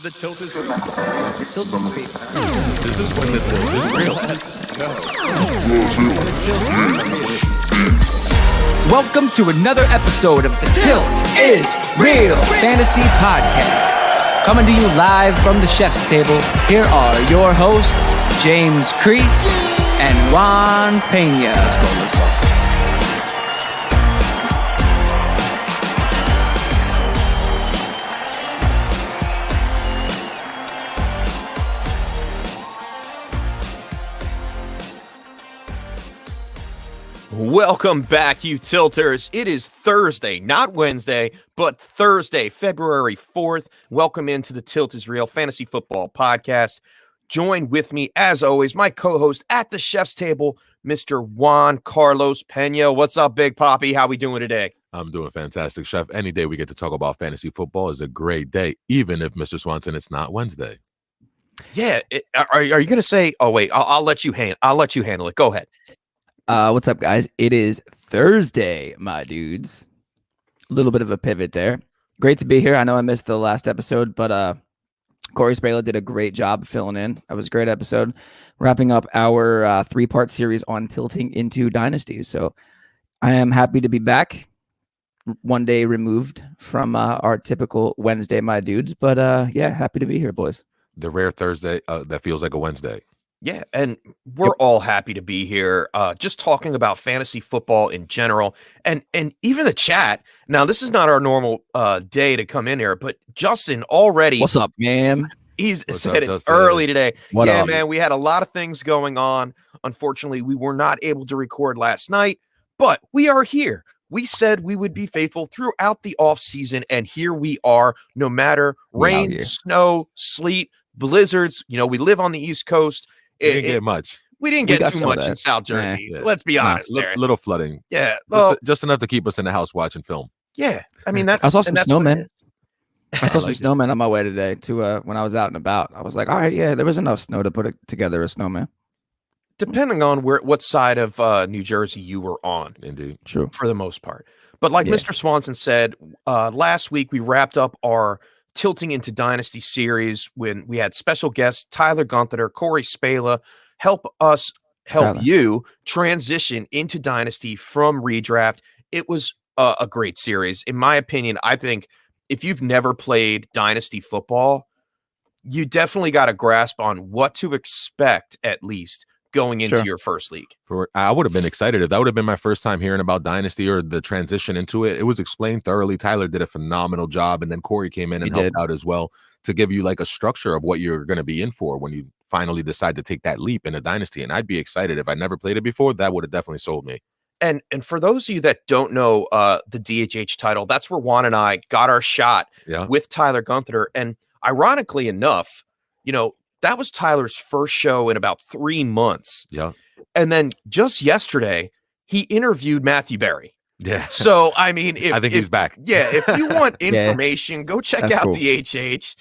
The tilt is real. The tilt is real. This is when the tilt is real. Welcome to another episode of The Tilt is Real Fantasy Podcast. Coming to you live from the chef's table, here are your hosts, James Crease and Juan Pena. Let's go. Welcome back, you tilters. It is Thursday, not Wednesday, but Thursday, February 4th. Welcome into the Tilt is Real Fantasy Football Podcast. Join with me, as always, my co-host at the chef's table, Mr. Juan Carlos Pena. What's up, Big Poppy? How we doing today? I'm doing fantastic, Chef. Any day we get to talk about fantasy football is a great day, even if, Mr. Swanson, it's not Wednesday. Yeah. Are you going to say, oh, wait, I'll let you handle it. Go ahead. What's up, guys? It is Thursday, my dudes. A little bit of a pivot there. Great to be here. I know I missed the last episode, but Corey Spala did a great job filling in. That was a great episode. Wrapping up our three-part series on tilting into dynasties. So I am happy to be back. One day removed from our typical Wednesday, my dudes. But yeah, happy to be here, boys. The rare Thursday that feels like a Wednesday. Yeah, and we're all happy to be here, just talking about fantasy football in general, and even the chat. Now, this is not our normal day to come in here, but Justin already. What's up, man? He's What's said up, it's Justin? early today. What yeah, up? man, we had a lot of things going on. Unfortunately, we were not able to record last night, but we are here. We said we would be faithful throughout the off season, and here we are. No matter rain, snow, sleet, blizzards. You know, we live on the East Coast. We didn't get much. We didn't get too much in South Jersey. Yeah. Let's be honest. Little flooding. Yeah. Well, just enough to keep us in the house watching film. yeah. I mean, I saw some snowmen. I saw I some like it. snowmen on my way today to when I was out and about. I was like, all right, yeah, there was enough snow to put together a snowman. Depending on what side of New Jersey you were on, Indeed. True. for the most part. But like Yeah. Mr. Swanson said, last week we wrapped up our Tilting into Dynasty series when we had special guests Tyler Gunther, Corey Spala, help Tyler. you transition into Dynasty from redraft. It was a great series. In my opinion, I think if you've never played Dynasty football, you definitely got a grasp on what to expect, at least going into Sure. your first league. I would have been excited if that would have been my first time hearing about Dynasty or the transition into it. It was explained thoroughly. Tyler did a phenomenal job, and then Corey came in and He helped did. out as well to give you like a structure of what you're going to be in for when you finally decide to take that leap in a Dynasty. And I'd be excited if I never played it before. That would have definitely sold me. And for those of you that don't know the DHH title, that's where Juan and I got our shot Yeah. with Tyler Gunther. And ironically enough, you know, that was Tyler's first show in about 3 months. Yeah. And then just yesterday, he interviewed Matthew Berry. Yeah. So, I mean, I think he's back. Yeah, if you want Yeah. information, go check That's out cool. DHH.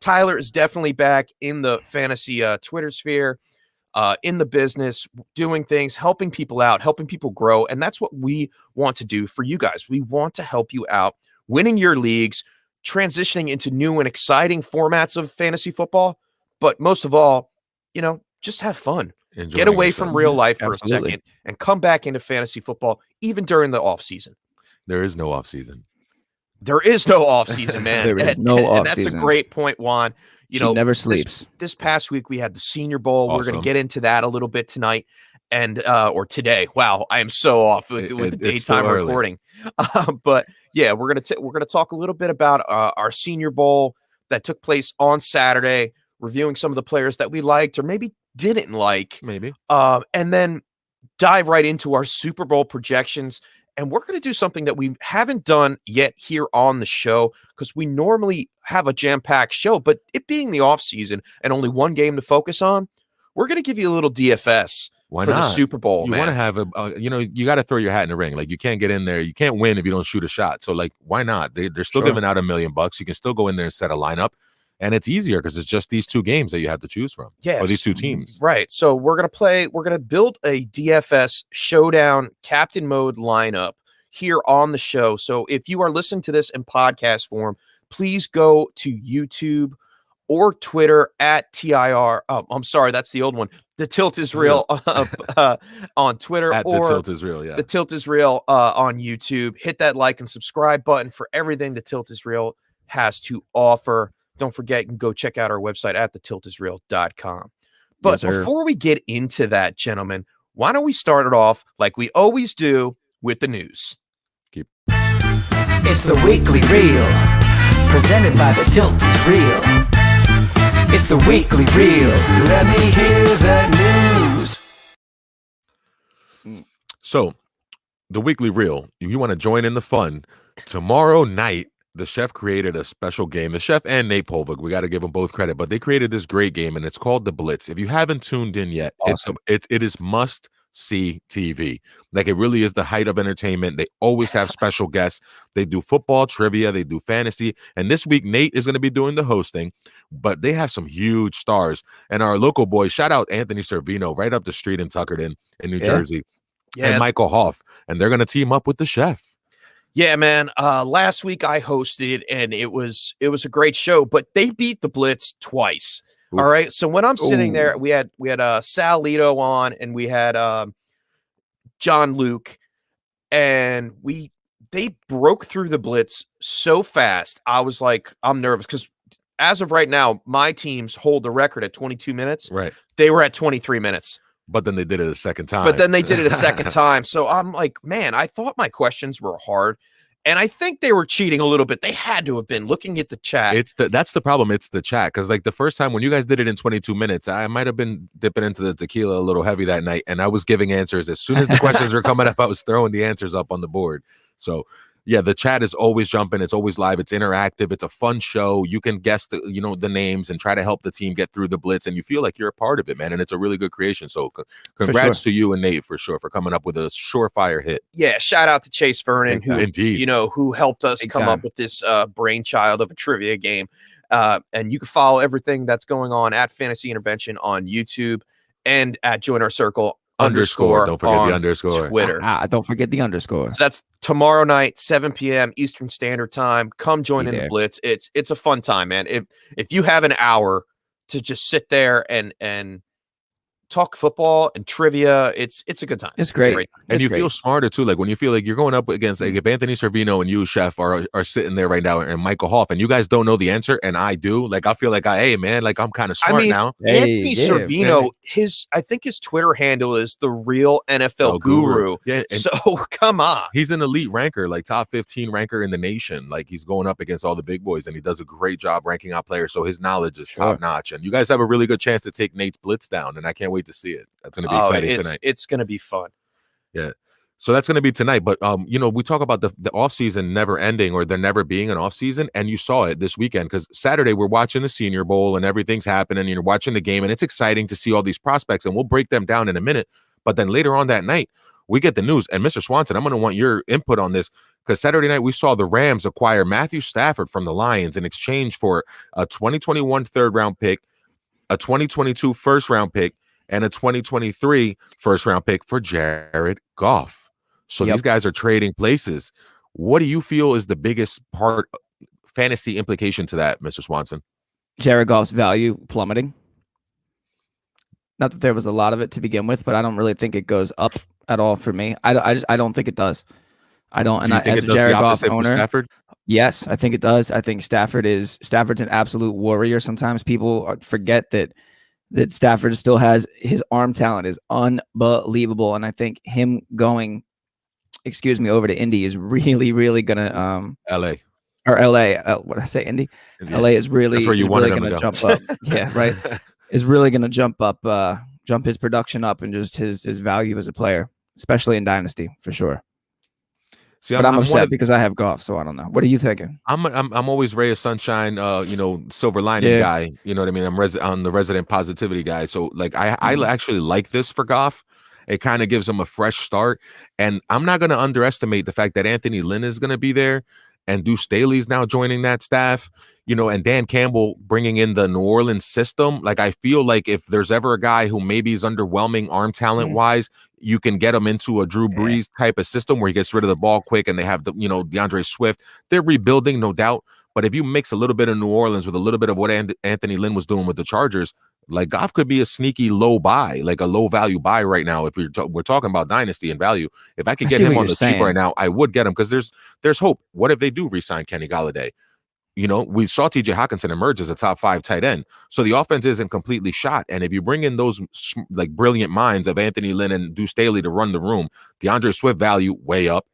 Tyler is definitely back in the fantasy Twitter sphere, in the business, doing things, helping people out, helping people grow. And that's what we want to do for you guys. We want to help you out, winning your leagues, transitioning into new and exciting formats of fantasy football. But most of all, you know, just have fun. Enjoying Get away yourself. from real life for Absolutely. a second and come back into fantasy football, even during the off season. There is no off season. There is no off season, man. There is And- no and that's a off-season. great point, Juan. You She know, never this- sleeps. This past week we had the Senior Bowl. We're going Awesome. to get into that a little bit tonight and or today. Wow, I am so off with the It's still daytime early. recording. But yeah, we're gonna talk a little bit about our Senior Bowl that took place on Saturday, reviewing some of the players that we liked or maybe didn't like, Maybe. and then dive right into our Super Bowl projections. And we're going to do something that we haven't done yet here on the show because we normally have a jam-packed show, but it being the off season and only one game to focus on, we're going to give you a little DFS Why for not? the Super Bowl, You want to man. have you got to throw your hat in the ring. Like you can't get in there. You can't win if you don't shoot a shot. So like, why not? They're still Sure. giving out $1 million. You can still go in there and set a lineup. And it's easier because it's just these two games that you have to choose from. Yes. Or these two teams. Right. So we're going to build a DFS showdown captain mode lineup here on the show. So if you are listening to this in podcast form, please go to YouTube or Twitter at TIR. I'm sorry, that's the old one. The Tilt is Real on Twitter, At or the Tilt is Real, yeah. The Tilt is Real on YouTube. Hit that like and subscribe button for everything The Tilt is Real has to offer. Don't forget, you can go check out our website at thetiltisreal.com. But before we get into that, gentlemen, why don't we start it off like we always do with the news? It's the Weekly Reel, presented by The Tilt is Real. It's the Weekly Reel. Let me hear the news. So, the Weekly Reel, if you want to join in the fun, tomorrow night, the Chef created a special game. The Chef and Nate Polvik, we got to give them both credit, but they created this great game, and it's called The Blitz. If you haven't tuned in yet, Awesome. it is must-see TV. Like, it really is the height of entertainment. They always have special guests. They do football trivia. They do fantasy. And this week, Nate is going to be doing the hosting, but they have some huge stars. And our local boy, shout out Anthony Servino, right up the street in Tuckerton in New Jersey, and Michael Hoff. And they're going to team up with the Chef. Yeah, man. Last week I hosted, and it was a great show, but they beat the Blitz twice. Oof. All right. So when I'm sitting there, we had Sal Lito on, and we had John Luke, and they broke through the Blitz so fast. I was like, I'm nervous because as of right now, my teams hold the record at 22 minutes. Right. They were at 23 minutes. But then they did it a second time. So I'm like, man, I thought my questions were hard. And I think they were cheating a little bit. They had to have been looking at the chat. That's the problem. It's the chat. Because like the first time when you guys did it in 22 minutes, I might have been dipping into the tequila a little heavy that night. And I was giving answers. As soon as the questions were coming up, I was throwing the answers up on the board. So yeah, the chat is always jumping. It's always live. It's interactive. It's a fun show. You can guess the names and try to help the team get through the Blitz, and you feel like you're a part of it, man. And it's a really good creation. So congrats to you and Nate for coming up with a surefire hit. Yeah, shout out to Chase Vernon, who helped us come up with this brainchild of a trivia game. And you can follow everything that's going on at Fantasy Intervention on YouTube and at Join Our Circle _. Don't forget the underscore. Twitter. Don't forget the underscore. So that's tomorrow night, 7 p.m. Eastern Standard Time. Come join in the Blitz. It's a fun time, man. If you have an hour to just sit there and talk football and trivia, it's a good time. It's great. And you feel smarter too. Like when you feel like you're going up against, like if Anthony Servino and you, Chef, are sitting there right now, and Michael Hoff, and you guys don't know the answer, and I do, like I feel like I'm kind of smart now. Anthony Servino, I think his Twitter handle is the Real NFL Guru. Yeah, so come on, he's an elite ranker, like top 15 ranker in the nation. Like he's going up against all the big boys, and he does a great job ranking out players. So his knowledge is top notch, and you guys have a really good chance to take Nate's Blitz down, and I can't wait to see it. That's going to be exciting tonight. It's going to be fun. Yeah. So that's going to be tonight. But, we talk about the offseason never ending, or there never being an offseason. And you saw it this weekend because Saturday we're watching the Senior Bowl and everything's happening. You're watching the game and it's exciting to see all these prospects. And we'll break them down in a minute. But then later on that night, we get the news. And Mr. Swanson, I'm going to want your input on this because Saturday night we saw the Rams acquire Matthew Stafford from the Lions in exchange for a 2021 third-round pick, a 2022 first-round pick, and a 2023 first-round pick for Jared Goff. So these guys are trading places. What do you feel is the biggest part, fantasy implication to that, Mr. Swanson? Jared Goff's value plummeting. Not that there was a lot of it to begin with, but I don't really think it goes up at all for me. I don't think it does. I don't. And as a Jared Goff owner, Stafford? Yes, I think it does. I think Stafford's an absolute warrior. Sometimes people forget that Stafford still has his arm talent is unbelievable. And I think him going, over to Indy is really, really going to LA. What did I say? Indy? Yeah. LA is really, that's where you really going to jump up. Yeah, right. Is really going to jump his production up and just his value as a player, especially in Dynasty for sure. See, but I'm upset because I have Goff, so I don't know. What are you thinking? I'm always Ray of Sunshine, silver lining guy. You know what I mean? I'm the resident positivity guy. So like I actually like this for Goff. It kind of gives him a fresh start, and I'm not going to underestimate the fact that Anthony Lynn is going to be there, and Deuce Staley's now joining that staff. And Dan Campbell bringing in the New Orleans system. Like, I feel like if there's ever a guy who maybe is underwhelming arm talent wise, you can get him into a Drew Brees type of system where he gets rid of the ball quick and they have DeAndre Swift. They're rebuilding, no doubt. But if you mix a little bit of New Orleans with a little bit of what Anthony Lynn was doing with the Chargers, like Goff could be a sneaky low buy, like a low value buy right now. If we're talking about dynasty and value, if I could get him on the cheap right now, I would get him because there's hope. What if they do re-sign Kenny Galladay? You know, we saw TJ Hawkinson emerge as a top 5 tight end. So the offense isn't completely shot. And if you bring in those like brilliant minds of Anthony Lynn and Deuce Staley to run the room, DeAndre Swift value way up.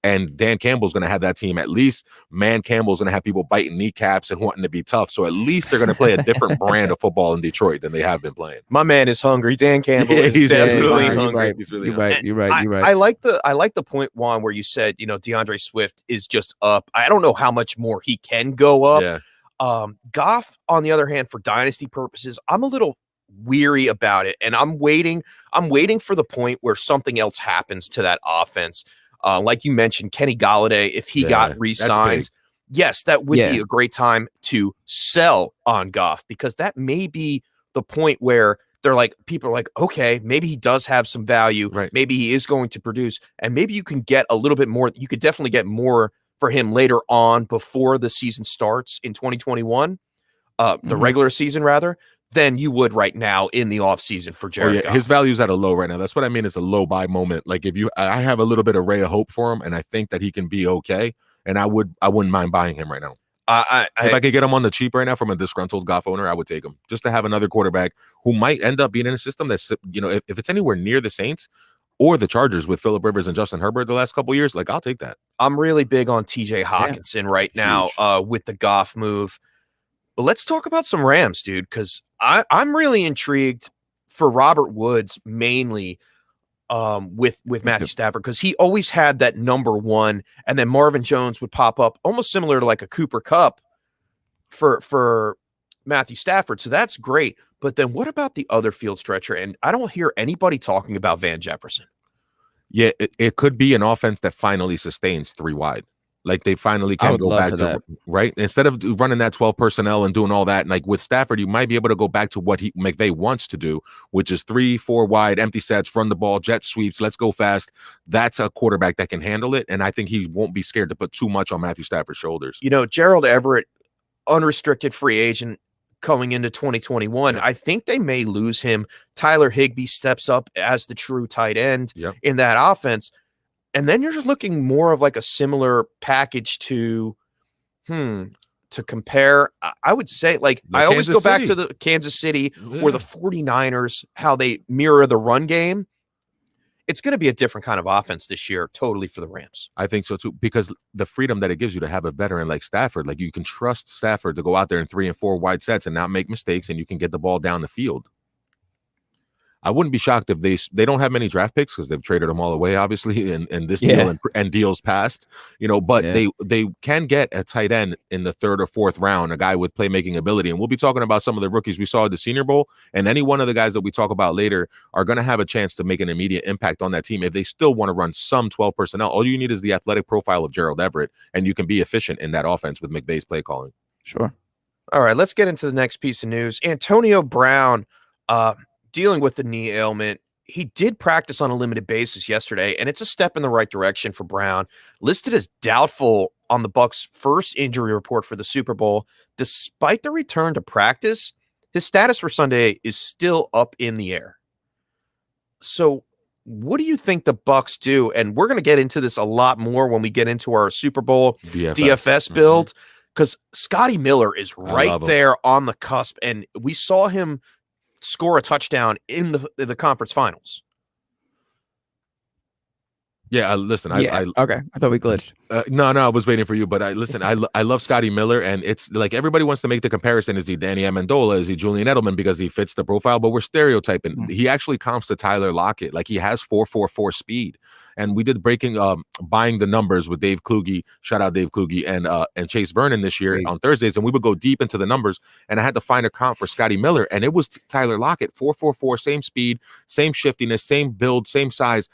And Dan Campbell's going to have that team. At least Man Campbell's going to have people biting kneecaps and wanting to be tough. So at least they're going to play a different brand of football in Detroit than they have been playing. My man is hungry. Dan Campbell is definitely hungry. You're right. You're right. I like the point, Juan, where you said, you know, DeAndre Swift is just up. I don't know how much more he can go up. Yeah. Goff, on the other hand, for dynasty purposes, I'm a little weary about it. And I'm waiting for the point where something else happens to that offense. Like you mentioned, Kenny Galladay, if he got re-signed, yes, that would be a great time to sell on Goff, because that may be the point where they're like, people are like, okay, maybe he does have some value. Right. Maybe he is going to produce, and maybe you can get a little bit more. You could definitely get more for him later on before the season starts in 2021, the regular season rather, than you would right now in the offseason for Jared Goff. His value's at a low right now. That's what I mean. It's a low buy moment. Like I have a little bit of ray of hope for him, and I think that he can be okay. And I wouldn't mind buying him right now. If I could get him on the cheap right now from a disgruntled Goff owner, I would take him just to have another quarterback who might end up being in a system that's, you know, if it's anywhere near the Saints or the Chargers with Phillip Rivers and Justin Herbert the last couple of years, like I'll take that. I'm really big on TJ Hawkinson right now with the Goff move. But let's talk about some Rams, dude, because I'm really intrigued for Robert Woods mainly with Matthew Stafford, because he always had that number one, and then Marvin Jones would pop up almost similar to like a Cooper Kupp for Matthew Stafford. So that's great. But then what about the other field stretcher? And I don't hear anybody talking about Van Jefferson. Yeah, it could be an offense that finally sustains 3 wide. Like they finally can go back to right instead of running that 12 personnel and doing all that. And like with Stafford, you might be able to go back to what McVay wants to do, which is 3-4 wide, empty sets, run the ball, jet sweeps, let's go fast. That's a quarterback that can handle it, and I think he won't be scared to put too much on Matthew Stafford's shoulders. You know, Gerald Everett, unrestricted free agent coming into 2021. I think they may lose him. Tyler Higbee steps up as the true tight end in that offense. And then you're looking more of like a similar package to compare. I would say, like, I always go back to the Kansas City or the 49ers, how they mirror the run game. It's going to be a different kind of offense this year, totally, for the Rams. I think so too, because the freedom that it gives you to have a veteran like Stafford, like you can trust Stafford to go out there in 3 and 4 wide sets and not make mistakes, and you can get the ball down the field. I wouldn't be shocked if they don't have many draft picks because they've traded them all away, obviously, in this deal and deals past, you know, but they can get a tight end in the 3rd or 4th round, a guy with playmaking ability. And we'll be talking about some of the rookies we saw at the Senior Bowl, and any one of the guys that we talk about later are going to have a chance to make an immediate impact on that team if they still want to run some 12 personnel. All you need is the athletic profile of Gerald Everett, and you can be efficient in that offense with McVay's play calling. Sure. All right, let's get into the next piece of news. Antonio Brown, dealing with the knee ailment. He did practice on a limited basis yesterday, and it's a step in the right direction for Brown. Listed as doubtful on the Bucs' first injury report for the Super Bowl. Despite the return to practice, his status for Sunday is still up in the air. So what do you think the Bucs do? And we're going to get into this a lot more when we get into our Super Bowl DFS build, because Scotty Miller is right there on the cusp, and we saw him score a touchdown in the conference finals. Yeah, listen. Okay, I thought we glitched. No, I was waiting for you, but I love Scotty Miller, and it's like everybody wants to make the comparison. Is he Danny Amendola? Is he Julian Edelman because he fits the profile? But we're stereotyping. He actually comps to Tyler Lockett. Like he has 4.44 speed. And we did buying the numbers with Dave Kluge. Shout out Dave Kluge and Chase Vernon this year on Thursdays. And we would go deep into the numbers. And I had to find a comp for Scotty Miller. And it was Tyler Lockett, 4.44, same speed, same shiftiness, same build, same size.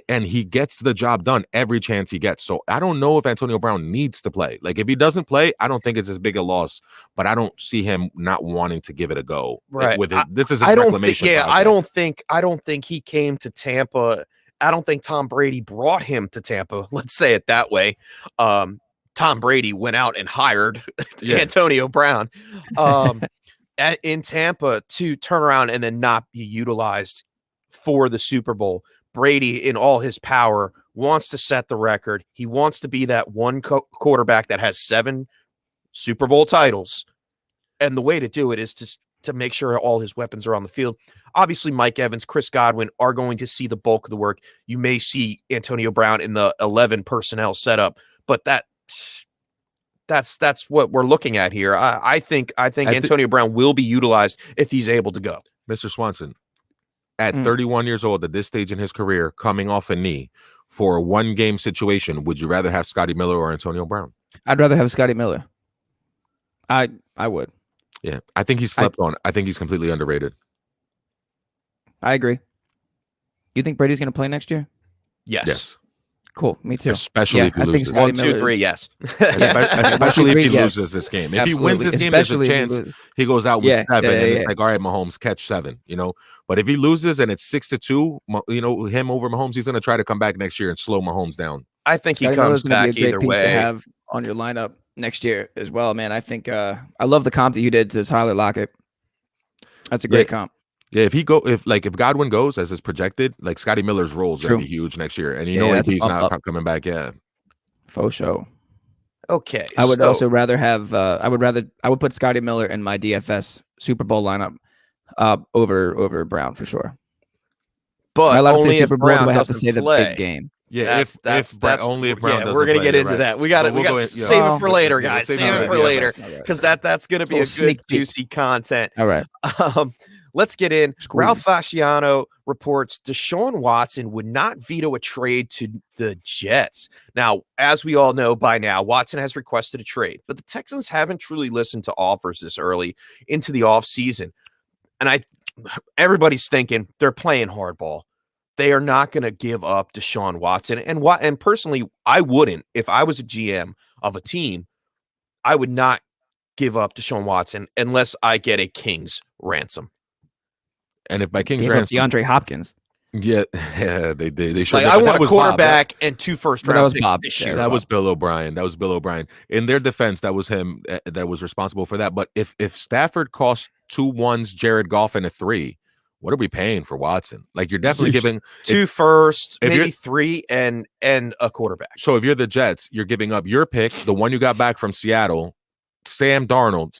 And he gets the job done every chance he gets. So I don't know if Antonio Brown needs to play. Like if he doesn't play, I don't think it's as big a loss. But I don't see him not wanting to give it a go. Right. With it. This is his reclamation project. I don't think he came to Tampa. I don't think Tom Brady brought him to Tampa. Let's say it that way. Tom Brady went out and hired Yeah. Antonio Brown in Tampa to turn around and then not be utilized for the Super Bowl. Brady, in all his power, wants to set the record. He wants to be that one quarterback that has 7 Super Bowl titles. And the way to do it is to make sure all his weapons are on the field. Obviously, Mike Evans, Chris Godwin are going to see the bulk of the work. You may see Antonio Brown in the 11 personnel setup, but that's what we're looking at here. I think Antonio Brown will be utilized if he's able to go. Mr. Swanson, at 31 years old, at this stage in his career, coming off a knee for a 1-game situation, would you rather have Scotty Miller or Antonio Brown? I'd rather have Scotty Miller. I would. Yeah, I think he's slept on. I think he's completely underrated. I agree. You think Brady's going to play next year? Yes. Cool. Me too. Especially if he loses. 1, 2, 3, yes. Especially if he loses this game. If he wins this game, there's a chance he goes out with 7. And it's like, all right, Mahomes, catch 7, But if he loses and it's 6-2, him over Mahomes, he's going to try to come back next year and slow Mahomes down. I think he comes back either way. To have on your lineup next year as well, man. I think I love the comp that you did to Tyler Lockett. That's a great comp. Yeah, if Godwin goes as is projected, like Scotty Miller's role is going to be huge next year, and if he's not coming back, faux show. Okay, I would also rather have. I would put Scotty Miller in my DFS Super Bowl lineup over Brown for sure. But only if Brown do I have to doesn't say play. the big game. Yeah, if Brown doesn't we're gonna play, get into right. that. We got to save it for later, guys. Save it for later because that's gonna be a good juicy content. All right. Let's get in. Ralph Fasciano reports Deshaun Watson would not veto a trade to the Jets. Now, as we all know by now, Watson has requested a trade, but the Texans haven't truly listened to offers this early into the offseason. And everybody's thinking they're playing hardball. They are not going to give up Deshaun Watson. And personally, I wouldn't. If I was a GM of a team, I would not give up Deshaun Watson unless I get a king's ransom. And if by king's ransom, DeAndre Hopkins. Yeah, they did. They should. I want a quarterback and 2 first-round picks this year. That was Bill O'Brien. In their defense, that was him that was responsible for that. But if Stafford costs 2 1s, Jared Goff, and a 3, what are we paying for Watson? Like, you're definitely giving 2 firsts, maybe 3, and a quarterback. So if you're the Jets, you're giving up your pick, the one you got back from Seattle, Sam Darnold,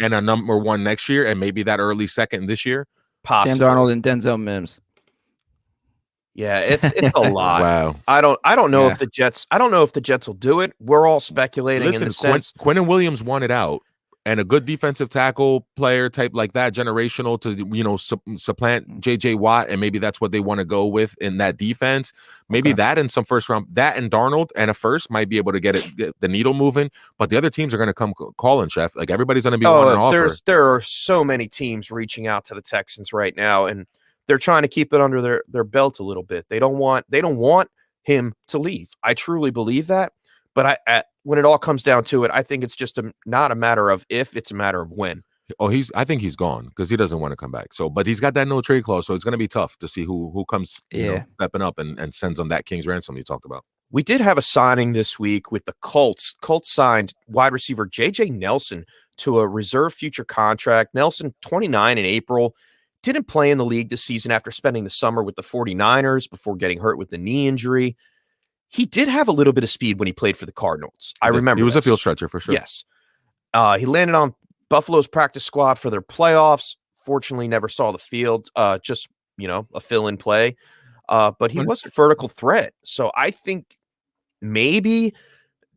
and a number 1 next year, and maybe that early second this year. Possibly. Sam Darnold and Denzel Mims. Yeah, it's a lot. Wow. I don't know if the Jets will do it. We're all speculating. Listen, in the sense Quinnen Williams wanted out, and a good defensive tackle player type like that, generational to supplant JJ Watt, and maybe that's what they want to go with in that defense. Maybe that and some first round, that and Darnold and a first might be able to get the needle moving. But the other teams are going to come calling, Chef. Like, everybody's going to be on an offer. There are so many teams reaching out to the Texans right now, and they're trying to keep it under their belt a little bit. They don't want him to leave. I truly believe that. But when it all comes down to it, I think it's just not a matter of if, it's a matter of when. Oh, I think he's gone because he doesn't want to come back. So, but he's got that no trade clause, so it's going to be tough to see who comes stepping up and sends on that king's ransom you talked about. We did have a signing this week with the Colts. Colts signed wide receiver J.J. Nelson to a reserve future contract. Nelson, 29 in April, didn't play in the league this season after spending the summer with the 49ers before getting hurt with the knee injury. He did have a little bit of speed when he played for the Cardinals. I remember he was a field stretcher for sure. Yes. He landed on Buffalo's practice squad for their playoffs. Fortunately, never saw the field. Just, a fill-in play. But he was a vertical threat. So I think maybe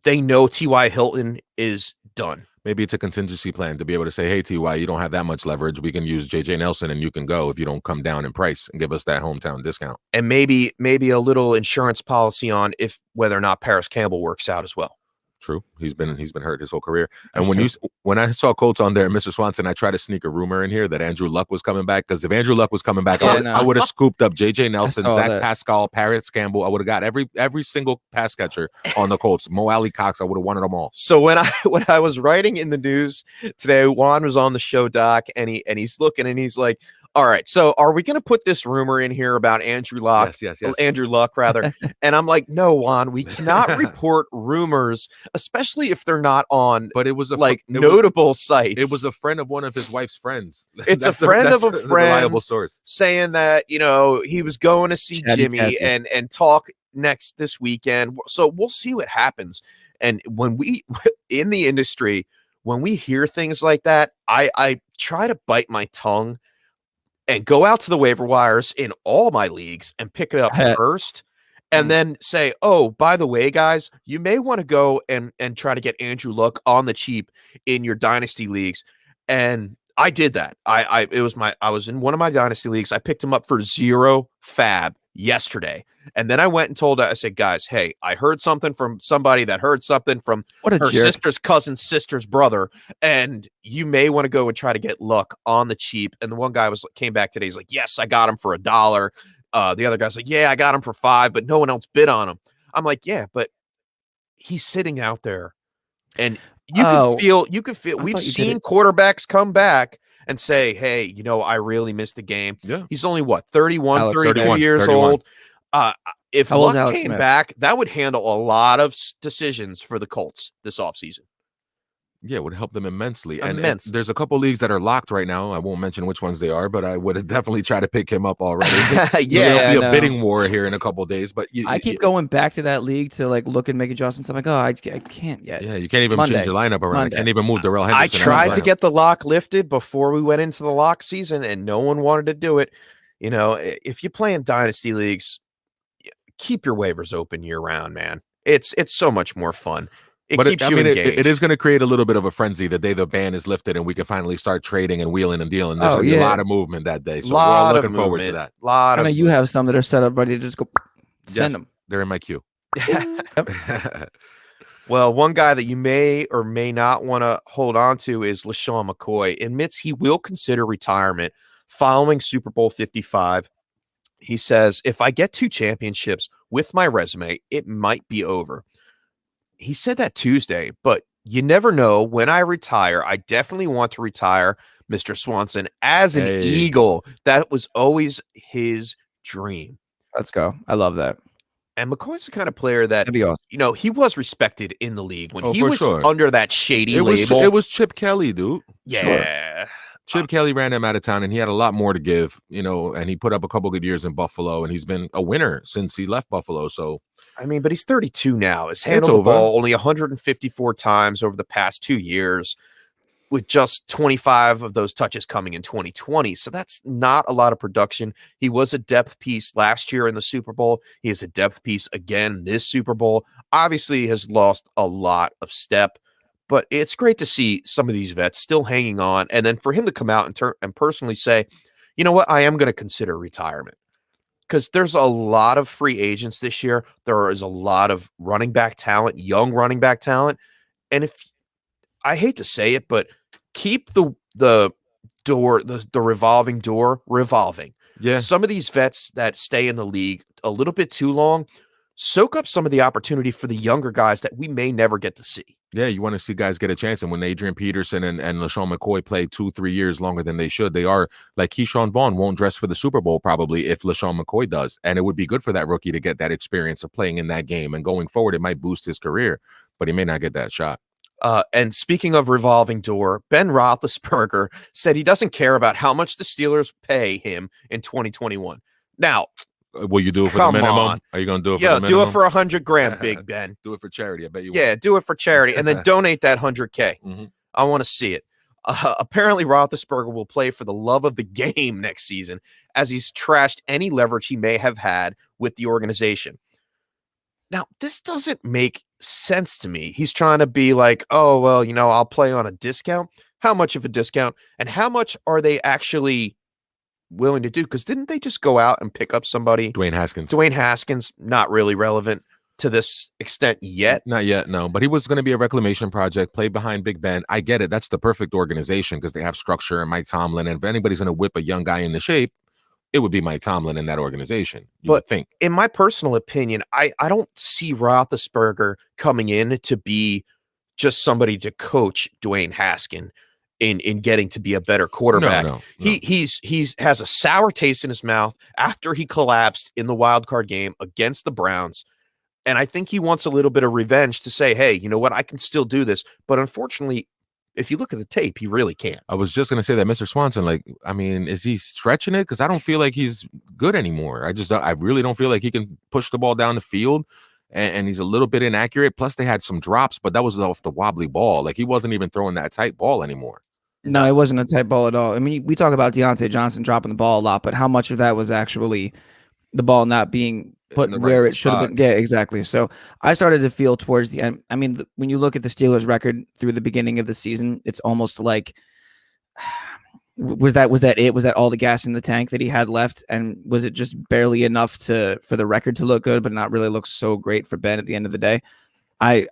they know T.Y. Hilton is done. Maybe it's a contingency plan to be able to say, hey, T.Y., you don't have that much leverage. We can use J.J. Nelson and you can go if you don't come down in price and give us that hometown discount. And maybe a little insurance policy on whether or not Paris Campbell works out as well. True. He's been hurt his whole career. And when I saw Colts on there, Mr. Swanson, I tried to sneak a rumor in here that Andrew Luck was coming back, because if Andrew Luck was coming back, I would have scooped up J.J. Nelson, Zach Pascal, Paris Campbell. I would have got every single pass catcher on the Colts. Mo Alley Cox, I would have wanted them all. So when I was writing in the news today, Juan was on the show, Doc, and he's looking and he's like, All right. So are we going to put this rumor in here about Andrew Luck? Yes, yes. Andrew Luck, rather. And I'm like, no, Juan, we cannot report rumors, especially if they're not on But it was notable sites. It was a friend of one of his wife's friends. It's a friend of a the friend reliable source saying that, he was going to see Chatty Jimmy Cathy. and talk this weekend. So we'll see what happens. And when we in the industry, when we hear things like that, I try to bite my tongue and go out to the waiver wires in all my leagues and pick it up first, and then say, oh, by the way, guys, you may want to go and try to get Andrew Luck on the cheap in your dynasty leagues. And I did that. I was in one of my dynasty leagues. I picked him up for 0 fab yesterday. And then I went and I said, guys, hey, I heard something from somebody that heard something from her sister's cousin's sister's brother, and you may want to go and try to get Luck on the cheap. And the one guy came back today. He's like, yes, I got him for $1. The other guy's like, yeah, I got him for $5, but no one else bid on him. I'm like, yeah, but he's sitting out there, and you could feel. We've seen quarterbacks come back and say, hey, I really missed the game. Yeah. He's only 31, 32 31, years 31. old. If How old's Luck Alex came Smith? back, that would handle a lot of decisions for the Colts this offseason. Yeah, it would help them immensely. Immense. And there's a couple leagues that are locked right now. I won't mention which ones they are, but I would definitely try to pick him up already. So there'll be a bidding war here in a couple of days. But I keep going back to that league to look and make adjustments. I'm like, oh, I can't yet. Yeah, you can't even change your lineup around. Monday. I can't even move Darrell Henderson. I tried to get the lock lifted before we went into the lock season, and no one wanted to do it. If you play in dynasty leagues, keep your waivers open year round, man. It's so much more fun. It keeps you engaged. It is going to create a little bit of a frenzy the day the ban is lifted and we can finally start trading and wheeling and dealing. There's going to be a lot of movement that day. So we're looking forward to that. I know you have some that are set up ready to just go send them. They're in my queue. Well, one guy that you may or may not want to hold on to is LaShawn McCoy. Admits he will consider retirement following Super Bowl 55. He says, if I get 2 championships with my resume, it might be over. He said that Tuesday, but you never know. When I retire, I definitely want to retire, Mr. Swanson, as an Eagle. That was always his dream. Let's go. I love that. And McCoy's the kind of player that, awesome. he was respected in the league when he was under that shady label. It was Chip Kelly, dude. Yeah. Sure. Chip Kelly ran him out of town, and he had a lot more to give, and he put up a couple good years in Buffalo, and he's been a winner since he left Buffalo. So, but he's 32 now. He's handled the ball only 154 times over the past 2 years, with just 25 of those touches coming in 2020. So that's not a lot of production. He was a depth piece last year in the Super Bowl. He is a depth piece again this Super Bowl. Obviously, he has lost a lot of step. But it's great to see some of these vets still hanging on, and then for him to come out and personally say, you know what, I am going to consider retirement. Because there's a lot of free agents this year. There is a lot of running back talent, young running back talent. And if I hate to say it, but keep the revolving door revolving. Yeah. Some of these vets that stay in the league a little bit too long soak up some of the opportunity for the younger guys that we may never get to see. Yeah, you want to see guys get a chance. And when Adrian Peterson and LaShawn McCoy play 2-3 years longer than they should, they are like Keyshawn Vaughn won't dress for the Super Bowl probably if LaShawn McCoy does. And it would be good for that rookie to get that experience of playing in that game. And going forward, it might boost his career, but he may not get that shot. And speaking of revolving door, Ben Roethlisberger said he doesn't care about how much the Steelers pay him in 2021. Now, will you do it for the minimum? On. Are you going to do it for the minimum? Yeah, do it for $100,000, Big Ben. Do it for charity. I bet you will. Yeah, do it for charity and then donate that $100K. Mm-hmm. I want to see it. Apparently, Roethlisberger will play for the love of the game next season as he's trashed any leverage he may have had with the organization. Now, this doesn't make sense to me. He's trying to be like, oh, well, I'll play on a discount. How much of a discount? And how much are they actually willing to do? Because didn't they just go out and pick up somebody? Dwayne Haskins, not really relevant to this extent yet. Not yet, no. But he was going to be a reclamation project, play behind Big Ben. I get it. That's the perfect organization because they have structure and Mike Tomlin. And if anybody's going to whip a young guy into shape, it would be Mike Tomlin in that organization. But think, in my personal opinion, I don't see Roethlisberger coming in to be just somebody to coach Dwayne Haskins. in getting to be a better quarterback. No. He's has a sour taste in his mouth after he collapsed in the wild card game against the Browns. And I think he wants a little bit of revenge to say, hey, you know what? I can still do this. But unfortunately, if you look at the tape, he really can't. I was just going to say that Mr. Swanson, like, I mean, is he stretching it? Because I don't feel like he's good anymore. I really don't feel like he can push the ball down the field. And he's a little bit inaccurate. Plus, they had some drops, but that was off the wobbly ball. Like, he wasn't even throwing that tight ball anymore. No, it wasn't a tight ball at all. I mean, we talk about Deontay Johnson dropping the ball a lot, but how much of that was actually the ball not being put where it should have been? Yeah, exactly. So I started to feel towards the end. I mean, when you look at the Steelers' record through the beginning of the season, it's almost like, was that it? Was that all the gas in the tank that he had left? And was it just barely enough for the record to look good, but not really look so great for Ben at the end of the day? I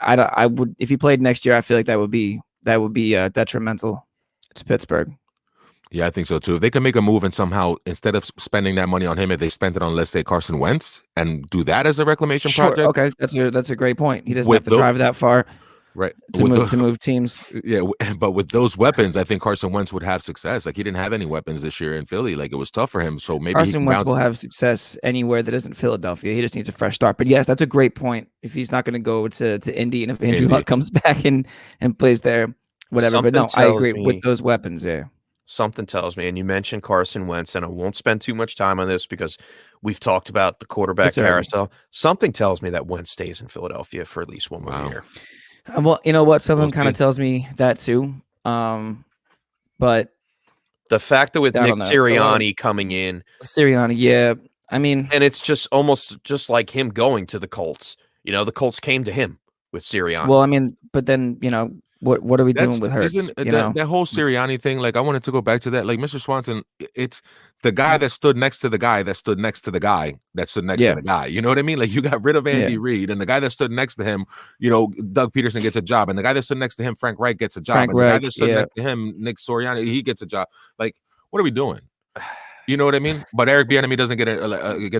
would, if he played next year, I feel like that would be detrimental to Pittsburgh. Yeah, I think so too. If they can make a move and somehow, instead of spending that money on him, if they spent it on, let's say, Carson Wentz and do that as a reclamation project. Okay, that's a great point. He doesn't have to drive that far, right? To move teams. Yeah, but with those weapons, I think Carson Wentz would have success. Like, he didn't have any weapons this year in Philly. Like, it was tough for him. So maybe Carson Wentz will have success anywhere that isn't Philadelphia. He just needs a fresh start. But yes, that's a great point. If he's not going to go to Indy, and if Andrew Luck comes back and plays there, whatever. But no, I agree with those weapons there. Something tells me, and you mentioned Carson Wentz, and I won't spend too much time on this because we've talked about the quarterback carousel. Something tells me that Wentz stays in Philadelphia for at least one more year. Well, you know what? Something kind of tells me that too. But the fact that with Nick Sirianni coming in, yeah, I mean, and it's just almost just like him going to the Colts. You know, the Colts came to him with Sirianni. Well, I mean, but then what are we doing with Hurts? That whole Sirianni thing, like, I wanted to go back to that. Like, Mr. Swanson, it's the guy that stood next to the guy that stood next to the guy that stood next to the guy. You know what I mean? Like, you got rid of Andy Reid, and the guy that stood next to him, Doug Peterson gets a job, and the guy that stood next to him, Frank Reich, gets a job, and the guy that stood next to him, Nick Sirianni, he gets a job. Like, what are we doing? You know what I mean? But Eric Bieniemy doesn't get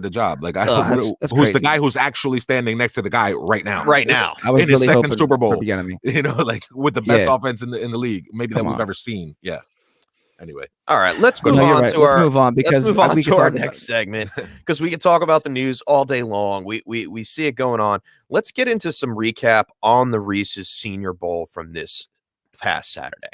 the job. Like, who's crazy. The guy who's actually standing next to the guy right now? Right now, I was in really his second Super Bowl. Like, with the best offense in the league, maybe that we've ever seen. Yeah. Anyway, all right, let's move on to our next next segment because we can talk about the news all day long. We see it going on. Let's get into some recap on the Reese's Senior Bowl from this past Saturday.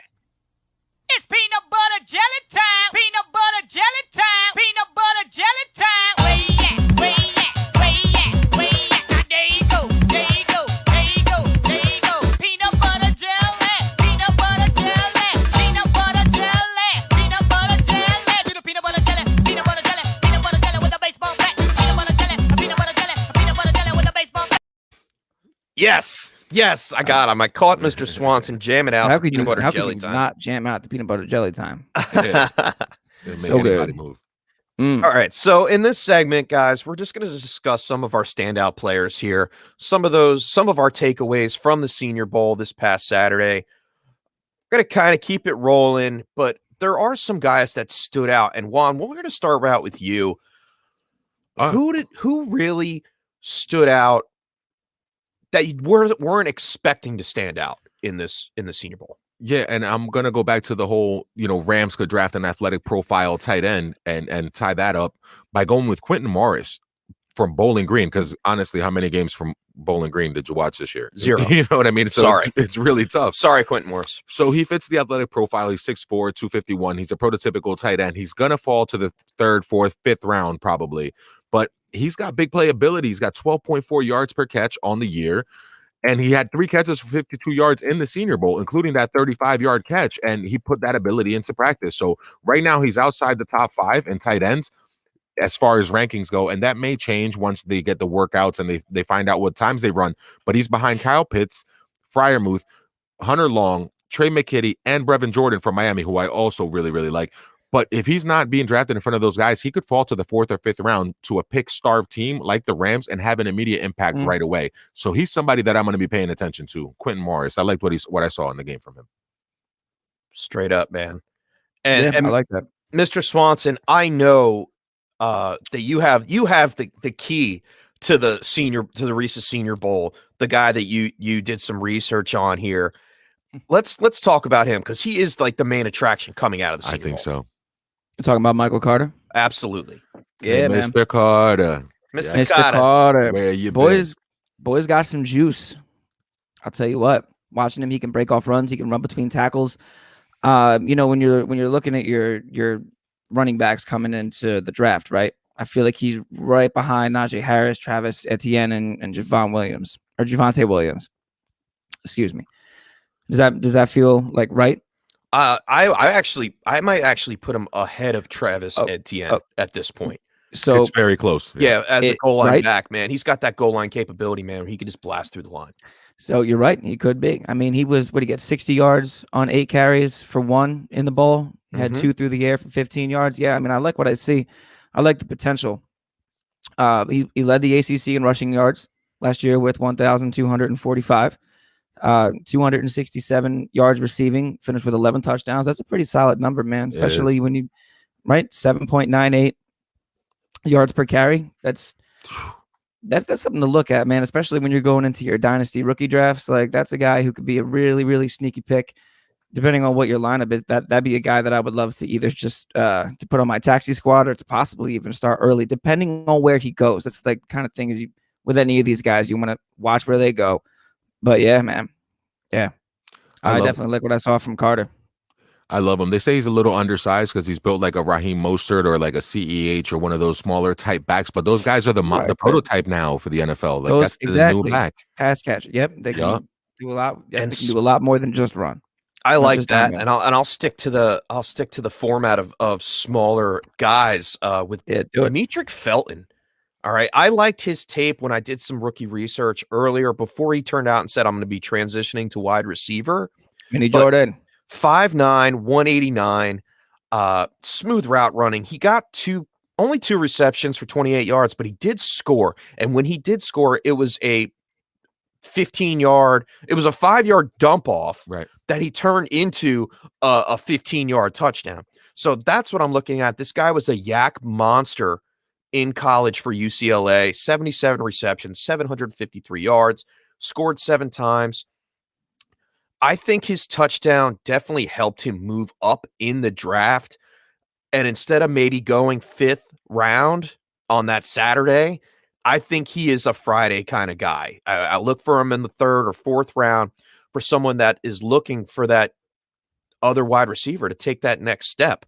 It's peanut butter jelly time. Peanut butter jelly time. Peanut butter jelly time. Where you at? Where you at? Where you at? Where you at? Now there you go. There you go. There you go. There you go. Peanut butter jelly. Peanut butter jelly. Peanut butter jelly. Peanut butter jelly. Do the peanut butter jelly. Peanut butter jelly. Peanut butter jelly with a baseball bat. Peanut butter jelly. Peanut butter jelly. Peanut butter jelly with a baseball bat. Yes, I got him. I caught Mr. Swanson jamming out the peanut butter jelly time. Not jam out the peanut butter jelly time. So good. Move. All right. So in this segment, guys, we're just going to discuss some of our standout players here. Some of our takeaways from the Senior Bowl this past Saturday. We're going to kind of keep it rolling, but there are some guys that stood out. And Juan, we're going to start out with you. Who really stood out that you weren't expecting to stand out in the Senior Bowl? Yeah, and I'm gonna go back to the whole, Rams could draft an athletic profile tight end and tie that up by going with Quentin Morris from Bowling Green. Because honestly, how many games from Bowling Green did you watch this year? 0. You know what I mean? So sorry, it's really tough. Sorry, Quentin Morris. So he fits the athletic profile. He's 6'4", 251. He's a prototypical tight end. He's gonna fall to the 3rd, 4th, 5th round probably, but he's got big playability. He's got 12.4 yards per catch on the year. And he had 3 catches for 52 yards in the Senior Bowl, including that 35-yard catch. And he put that ability into practice. So right now he's outside the top 5 in tight ends as far as rankings go. And that may change once they get the workouts and they find out what times they run. But he's behind Kyle Pitts, Freiermuth, Hunter Long, Trey McKitty, and Brevin Jordan from Miami, who I also really, really like. But if he's not being drafted in front of those guys, he could fall to the 4th or 5th round to a pick-starved team like the Rams and have an immediate impact right away. So he's somebody that I'm going to be paying attention to. Quentin Morris. I liked what I saw in the game from him. Straight up, man. And I like that. Mr. Swanson, I know that you have the key to the Reese's Senior Bowl, the guy that you did some research on here. let's talk about him because he is like the main attraction coming out of the I Senior think Bowl. so. You're talking about Michael Carter? Absolutely, Hey, Yeah, man. Mr. Carter. Mr. Yeah. Mr. Carter. Carter. Where you boys got some juice. I'll tell you what. Watching him, he can break off runs. He can run between tackles. You know, when you're looking at your running backs coming into the draft, right? I feel like he's right behind Najee Harris, Travis Etienne, and Javonte Williams. Excuse me. Does that feel like right? I might actually put him ahead of Travis Etienne at this point. So It's very close. Yeah, as a It- goal line right? back, man, he's got that goal line capability, man. Where he could just blast through the line. So you're right. He could be. I mean, he was, what, he get 60 yards on 8 carries for 1 in the bowl. He had Mhm. 2 through the air for 15 yards. Yeah, I mean, I like what I see. I like the potential. He led the ACC in rushing yards last year with 1,245. 267 yards receiving, finished with 11 touchdowns. That's a pretty solid number, man, especially when you, right, 7.98 yards per carry. That's something to look at, man, especially when you're going into your dynasty rookie drafts. Like, that's a guy who could be a really, really sneaky pick, depending on what your lineup is. That'd be a guy that I would love to either just to put on my taxi squad or to possibly even start early, depending on where he goes. That's the kind of thing is you with any of these guys, you want to watch where they go. But yeah, man. Yeah. I definitely like what I saw from Carter. I love him. They say he's a little undersized because he's built like a Raheem Mostert or like a CEH or one of those smaller type backs. But those guys are the prototype now for the NFL. Like that's the new back. Pass catcher. Yep. They can do a lot. Yep, And they can do a lot more than just run. I Not like just that, run, and I'll stick to the format of smaller guys with Yeah, do it. Demetric Felton. All right, I liked his tape when I did some rookie research earlier before he turned out and said I'm going to be transitioning to wide receiver. Mini Jordan. 5'9", 189, smooth route running. He got only 2 receptions for 28 yards, but he did score. And when he did score, it was a 5-yard dump off that he turned into a 15-yard touchdown. So that's what I'm looking at. This guy was a yak monster in college for UCLA, 77 receptions, 753 yards, scored 7 times. I think his touchdown definitely helped him move up in the draft. And instead of maybe going 5th round on that Saturday, I think he is a Friday kind of guy. I look for him in the 3rd or 4th round for someone that is looking for that other wide receiver to take that next step.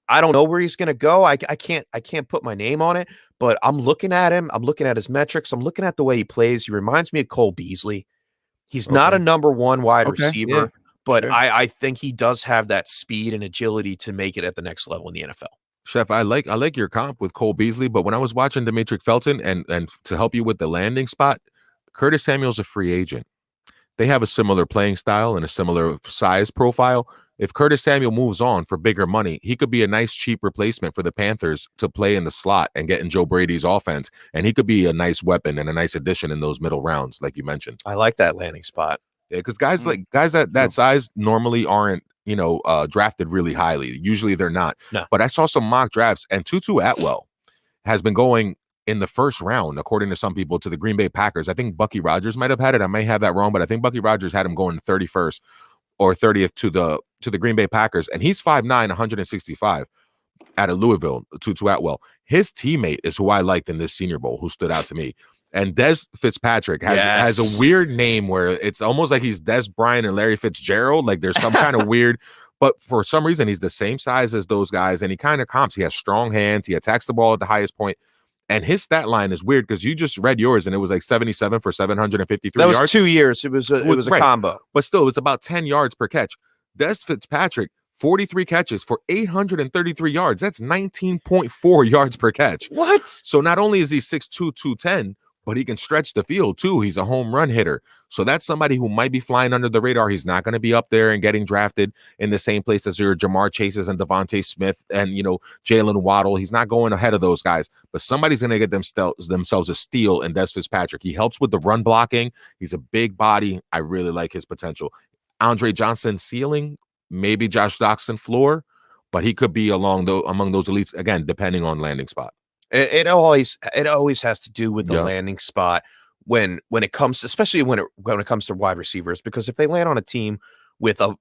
I don't know where he's going to go. I can't put my name on it, but I'm looking at him. I'm looking at his metrics. I'm looking at the way he plays. He reminds me of Cole Beasley. He's not a number 1 wide receiver, but sure. I think he does have that speed and agility to make it at the next level in the NFL. Chef, I like your comp with Cole Beasley, but when I was watching Demetric Felton and to help you with the landing spot, Curtis Samuel's a free agent. They have a similar playing style and a similar size profile. If Curtis Samuel moves on for bigger money, he could be a nice cheap replacement for the Panthers to play in the slot and get in Joe Brady's offense. And he could be a nice weapon and a nice addition in those middle rounds, like you mentioned. I like that landing spot. Yeah, because guys that size normally aren't, drafted really highly. Usually they're not. No. But I saw some mock drafts, and Tutu Atwell has been going in the 1st round, according to some people, to the Green Bay Packers. I think Bucky Rogers might have had it. I may have that wrong, but I think Bucky Rogers had him going 31st or 30th to the Green Bay Packers, and he's 5'9", 165 out of Louisville, Tutu Atwell. His teammate is who I liked in this Senior Bowl, who stood out to me. And Des Fitzpatrick has a weird name where it's almost like he's Des Bryant and Larry Fitzgerald. Like there's some kind of weird, but for some reason he's the same size as those guys, and he kind of comps. He has strong hands. He attacks the ball at the highest point. And his stat line is weird because you just read yours and it was like 77 for 753 yards. That was 2 years. It was a combo. But still, it was about 10 yards per catch. Des Fitzpatrick, 43 catches for 833 yards. That's 19.4 yards per catch. What? So not only is he 6'2", 210, but he can stretch the field too. He's a home run hitter. So that's somebody who might be flying under the radar. He's not going to be up there and getting drafted in the same place as your Jamar Chases and Devontae Smith and, Jalen Waddle. He's not going ahead of those guys, but somebody's going to get themselves a steal in Des Fitzpatrick. He helps with the run blocking. He's a big body. I really like his potential. Andre Johnson ceiling, maybe Josh Doxson floor, but he could be among those elites, again, depending on landing spot. It always has to do with the landing spot when it comes, especially when it comes to wide receivers, because if they land on a team with a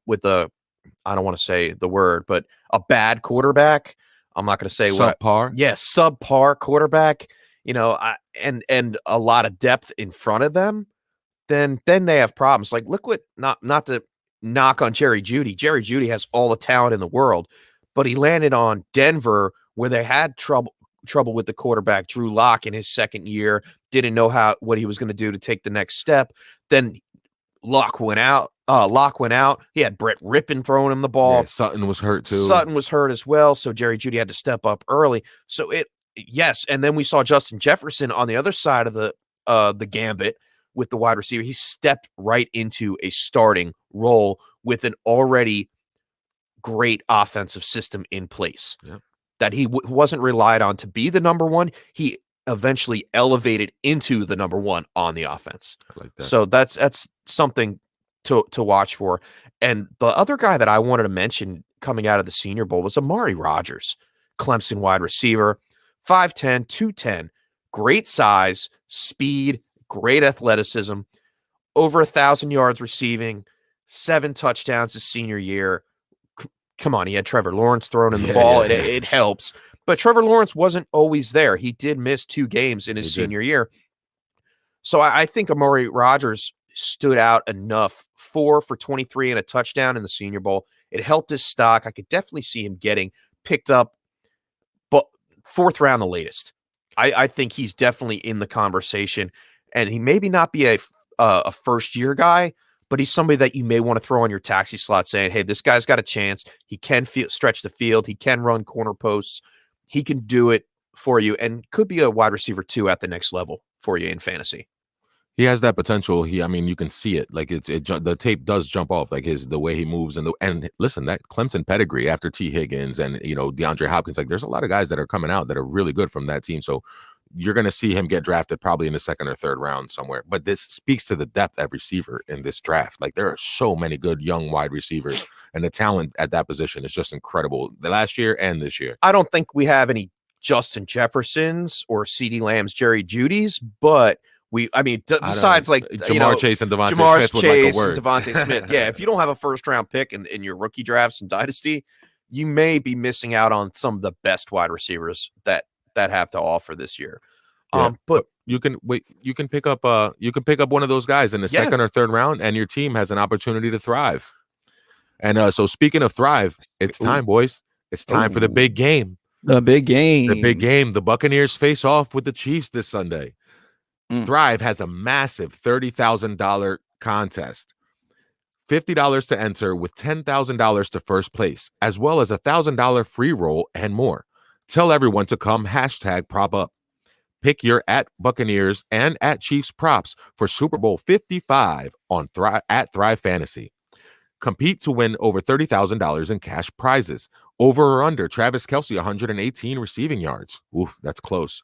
I don't want to say the word, but a bad quarterback. I'm not going to say Subpar. Yes, subpar quarterback. And a lot of depth in front of them. Then they have problems. Like, look what not to knock on Jerry Jeudy. Jerry Jeudy has all the talent in the world, but he landed on Denver where they had trouble with the quarterback, Drew Lock, in his second year. Didn't know what he was going to do to take the next step. Then Lock went out. He had Brett Rippon throwing him the ball. Yeah, Sutton was hurt too. Sutton was hurt as well. So Jerry Jeudy had to step up early. So yes. And then we saw Justin Jefferson on the other side of the gambit with the wide receiver. He stepped right into a starting role with an already great offensive system in place. Yep. That he wasn't relied on to be the number one. He eventually elevated into the number one on the offense. I like that. So that's something to watch for. And the other guy that I wanted to mention coming out of the Senior Bowl was Amari Rodgers, Clemson wide receiver, 5'10", 210, great size, speed, great athleticism, over 1,000 yards receiving, 7 touchdowns his senior year. Come on, he had Trevor Lawrence throwing in the ball. It helps. But Trevor Lawrence wasn't always there. He did miss 2 games in his senior year. So I think Amari Rodgers stood out enough. 4 for 23 and a touchdown in the Senior Bowl. It helped his stock. I could definitely see him getting picked up, but 4th round the latest. I think he's definitely in the conversation, and he maybe not be a first-year guy, but he's somebody that you may want to throw on your taxi slot saying, hey, this guy's got a chance. He can stretch the field. He can run corner posts. He can do it for you and could be a wide receiver too at the next level for you in fantasy. He has that potential. I mean, you can see it. Like the tape does jump off. Like the way he moves and listen, that Clemson pedigree after T. Higgins and DeAndre Hopkins. Like there's a lot of guys that are coming out that are really good from that team. So you're going to see him get drafted probably in the 2nd or 3rd round somewhere. But this speaks to the depth at receiver in this draft. Like there are so many good young wide receivers, and the talent at that position is just incredible. The last year and this year, I don't think we have any Justin Jeffersons or CeeDee Lambs, Jerry Jeudy's, but besides like Jamar Chase and Devontae Jamar Smith Chase would like a word. and Devontae Smith. Yeah, if you don't have a 1st round pick in your rookie drafts and dynasty, you may be missing out on some of the best wide receivers that have to offer this year. Yeah, but you can pick up one of those guys in the 2nd or 3rd round, and your team has an opportunity to thrive. And so speaking of thrive, it's time, boys. It's time for the big game. The big game. The big game. The Buccaneers face off with the Chiefs this Sunday. Thrive has a massive $30,000 contest. $50 to enter with $10,000 to first place, as well as a $1,000 free roll and more. Tell everyone to come #PropUp. Pick your @Buccaneers and @Chiefs props for Super Bowl 55 on Thrive Fantasy. Compete to win over $30,000 in cash prizes. Over or under Travis Kelce 118 receiving yards. Oof, that's close.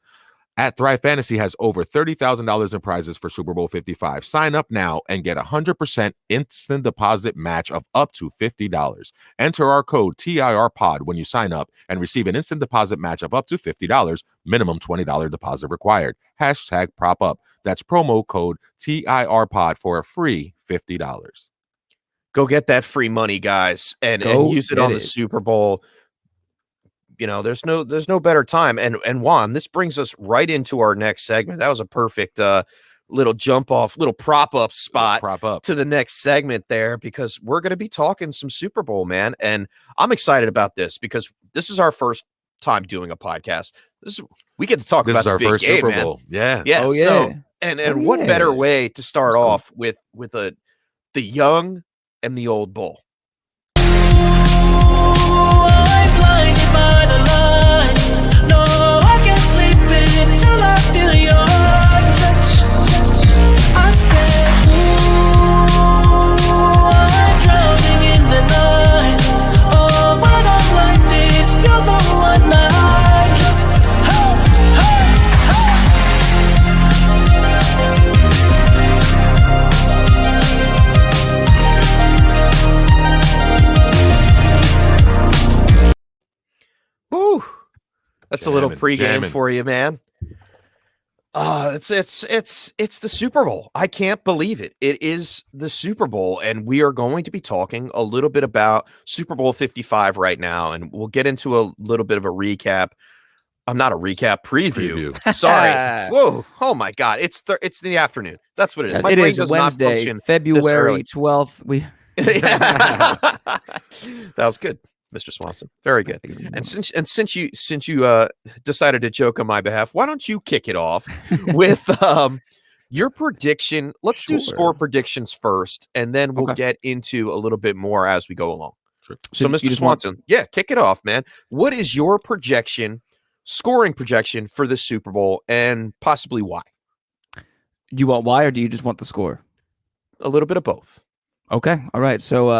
Thrive Fantasy has over $30,000 in prizes for Super Bowl 55. Sign up now and get 100% instant deposit match of up to $50. Enter our code TIRPOD when you sign up and receive an instant deposit match of up to $50. Minimum $20 deposit required. #PropUp. That's promo code TIRPOD for a free $50. Go get that free money, guys, and use it on the Super Bowl. There's no better time. And Juan, this brings us right into our next segment. That was a perfect little jump off, little prop up spot to the next segment there, because we're going to be talking some Super Bowl, man. And I'm excited about this because this is our first time doing a podcast. We get to talk about the big game, Super man. Bowl. Yeah. Yeah. Oh, yeah. So, and what better way to start off with the young and the old bull? Woo! That's a little pregame for you, man. It's the Super Bowl. I can't believe it. It is the Super Bowl, and we are going to be talking a little bit about Super Bowl 55 right now, and we'll get into a little bit of a recap. I'm not a recap preview. Sorry. Whoa. Oh my God. It's the afternoon. That's what it is. Yes, My it brain is does not Wednesday, function this February early. 12th. We That was good, Mr. Swanson. Very good. And since you decided to joke on my behalf, why don't you kick it off with your prediction? Let's do score Sure. predictions first, and then we'll Okay. get into a little bit more as we go along. Sure. So, you Mr. just want- Swanson, yeah, kick it off, man. What is your scoring projection for the Super Bowl, and possibly why? Do you want why, or do you just want the score? A little bit of both. Okay. All right. So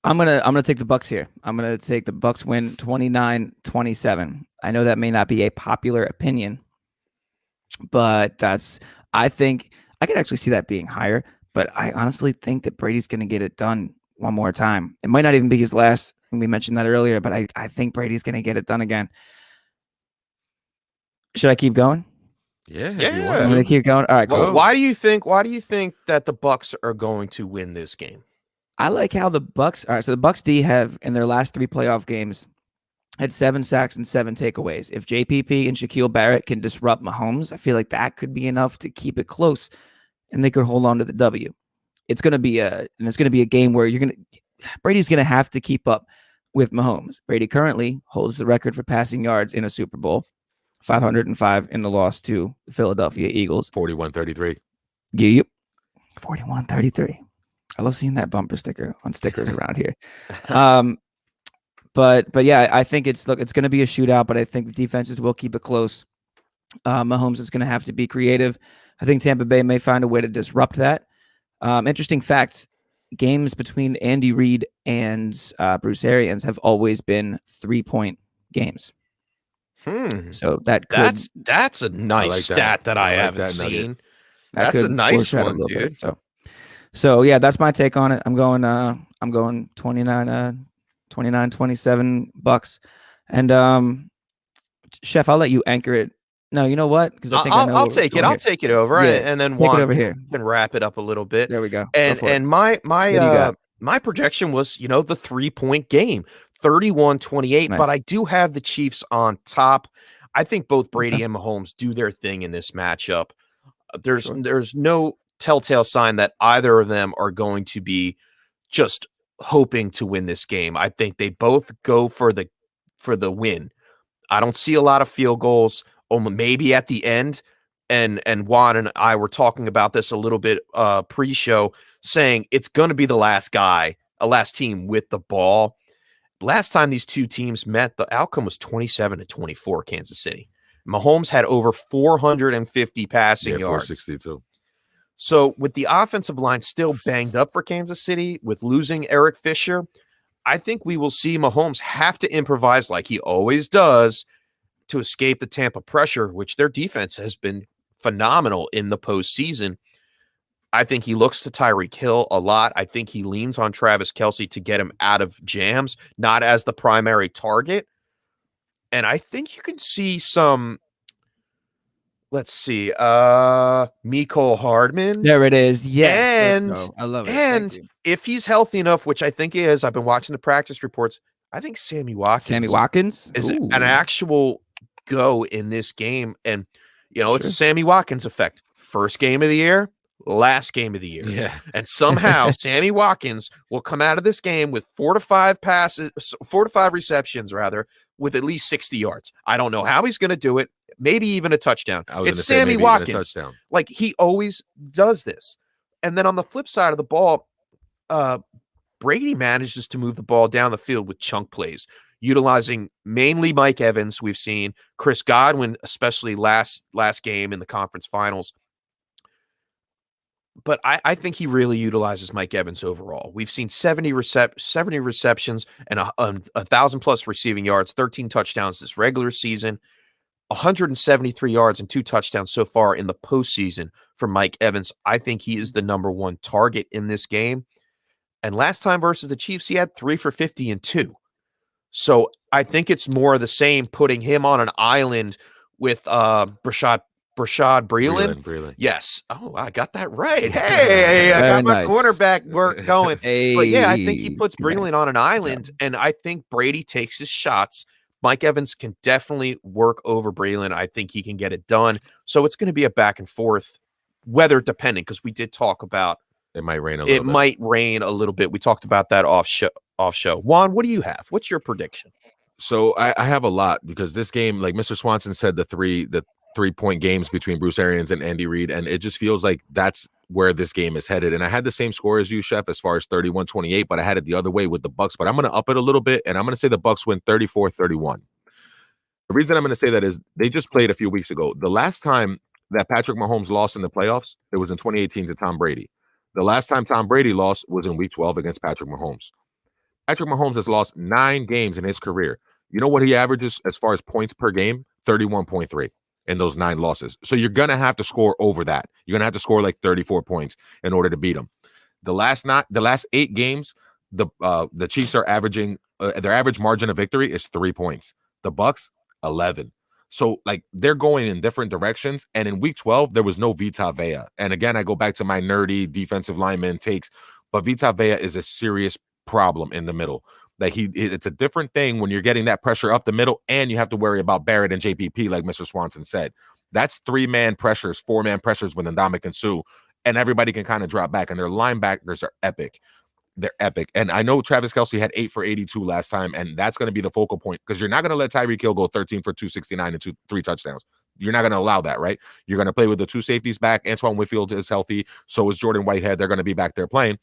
I'm gonna take the Bucks here. I'm gonna take the Bucks win 29-27. I know that may not be a popular opinion, but I think I could actually see that being higher. But I honestly think that Brady's gonna get it done one more time. It might not even be his last. And we mentioned that earlier, but I think Brady's gonna get it done again. Should I keep going? Yeah. Yeah. If you I'm want gonna to. keep going. All right. Cool. Well, why do you think that the Bucks are going to win this game? I like how the Bucks. All right, so the Bucks D have in their last 3 playoff games had 7 sacks and 7 takeaways. If JPP and Shaquille Barrett can disrupt Mahomes, I feel like that could be enough to keep it close, and they could hold on to the W. It's gonna be a game where Brady's gonna have to keep up with Mahomes. Brady currently holds the record for passing yards in a Super Bowl, 505 in the loss to the Philadelphia Eagles. 41-33. Yep, 41-33. I love seeing that bumper sticker on stickers around here. But yeah, I think it's going to be a shootout, but I think the defenses will keep it close. Mahomes is going to have to be creative. I think Tampa Bay may find a way to disrupt that. Interesting facts: games between Andy Reid and Bruce Arians have always been 3-point games. So that could, that's a nice like that. stat that I I like haven't that nugget. seen. that That's a could nice foreshadow a one, little bit. dude. So yeah, that's my take on it. I'm going 29-27 Bucks. And Chef, I'll let you anchor it. No, you know what? Because I think I know I'll what we're take it. doing I'll here. take it over, Yeah, and then take it Juan over here. can wrap it up a little bit. There we go. Go And for it. and What do you got? my projection was, the 3-point game, 31-28, Nice. but I do have the Chiefs on top. I think both Brady Okay. and Mahomes do their thing in this matchup. There's Sure. there's no telltale sign that either of them are going to be just hoping to win this game. I think they both go for the win. I don't see a lot of field goals, maybe at the end. And Juan and I were talking about this a little bit pre-show, saying it's going to be the last team with the ball. Last time these two teams met, the outcome was 27-24 Kansas City. Mahomes had over 450 passing yards. 462. So with the offensive line still banged up for Kansas City, with losing Eric Fisher, I think we will see Mahomes have to improvise like he always does to escape the Tampa pressure, which their defense has been phenomenal in the postseason. I think he looks to Tyreek Hill a lot. I think he leans on Travis Kelce to get him out of jams, not as the primary target. And I think you can see some, let's see, Mecole Hardman. There it is. Yes. And- let's go. I love it. And Thank you. if he's healthy enough, which I think he is, I've been watching the practice reports, I think Sammy Watkins is Ooh. an actual go in this game. And, it's a Sure. Sammy Watkins effect. First game of the year, last game of the year. Yeah. And somehow Sammy Watkins will come out of this game with 4 to 5 receptions, with at least 60 yards. I don't know how he's going to do it. Maybe even a touchdown. I was It's gonna say Sammy maybe even a Watkins. touchdown. Like, he always does this. And then on the flip side of the ball, Brady manages to move the ball down the field with chunk plays, utilizing mainly Mike Evans. We've seen Chris Godwin, especially last game in the conference finals. But I think he really utilizes Mike Evans overall. We've seen 70 receptions and 1,000+ receiving yards, 13 touchdowns this regular season, 173 yards and 2 touchdowns so far in the postseason for Mike Evans. I think he is the number one target in this game. And last time versus the Chiefs, he had 3 for 50 and 2. So I think it's more of the same, putting him on an island with Brashad Breeland. Breeland. Yes. Oh, I got that right. Hey, I Very got my nice. cornerback work going. But yeah, I think he Hey, puts Breeland on an island, and I think Brady takes his shots. Mike Evans can definitely work over Breeland. I think he can get it done. So it's going to be a back and forth, weather depending, because we did talk about It might rain a little it bit. might rain a little bit. We talked about that off show. Juan, what do you have? What's your prediction? So I have a lot because this game, like Mr. Swanson said, the 3-point games between Bruce Arians and Andy Reid, and it just feels like that's where this game is headed. And I had the same score as you, Chef, as far as 31-28, but I had it the other way with the Bucks. But I'm going to up it a little bit, and I'm going to say the Bucks win 34-31. The reason I'm going to say that is they just played a few weeks ago. The last time that Patrick Mahomes lost in the playoffs, it was in 2018 to Tom Brady. The last time Tom Brady lost was in Week 12 against Patrick Mahomes. Patrick Mahomes has lost 9 games in his career. You know what he averages as far as points per game? 31.3 in those 9 losses. So you're going to have to score over that. You're going to have to score like 34 points in order to beat him. The last 8 games, the Chiefs are averaging their average margin of victory is 3 points. The Bucks 11. So like they're going in different directions. And in Week 12, there was no Vita Vea. And again, I go back to my nerdy defensive lineman takes, but Vita Vea is a serious problem in the middle. Like it's a different thing when you're getting that pressure up the middle, and you have to worry about Barrett and JPP, like Mr. Swanson said. That's 3-man pressures, 4-man pressures with Ndamukong Suh, and everybody can kind of drop back. And their linebackers are epic. They're epic. And I know Travis Kelce had 8 for 82 last time, and that's going to be the focal point because you're not going to let Tyreek Hill go 13 for 269 and 3 touchdowns. You're not going to allow that, right? You're going to play with the 2 safeties back. Antoine Whitfield is healthy. So is Jordan Whitehead. They're going to be back there playing.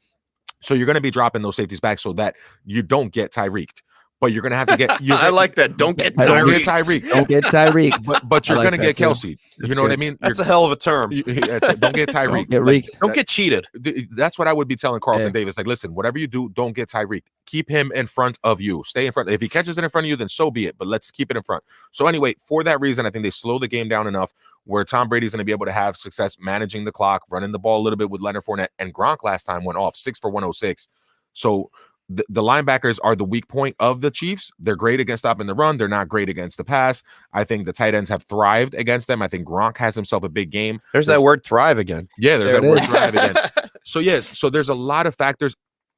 So you're going to be dropping those safeties back so that you don't get Tyreeked. But you're going to have to get I like that. Don't get Don't get Tyreek. Tyreek. Don't get Tyreek. But you're I like going to get that too. Kelce. That's You know what I good. mean? That's a hell of a term. Don't get Tyreek. Don't get Like, reeked. Don't get cheated. That's what I would be telling Carlton Yeah. Davis. Like, listen, whatever you do, don't get Tyreek. Keep him in front of you. Stay in front. If he catches it in front of you, then so be it. But let's keep it in front. So anyway, for that reason, I think they slow the game down enough where Tom Brady's going to be able to have success managing the clock, running the ball a little bit with Leonard Fournette. And Gronk last time went off 6 for 106. So the linebackers are the weak point of the Chiefs. They're great against stopping the run. They're not great against the pass. I think the tight ends have thrived against them. I think Gronk has himself a big game. There's that word thrive again. Yeah, there's There that it word is. thrive again. So yeah, so there's a lot of factors.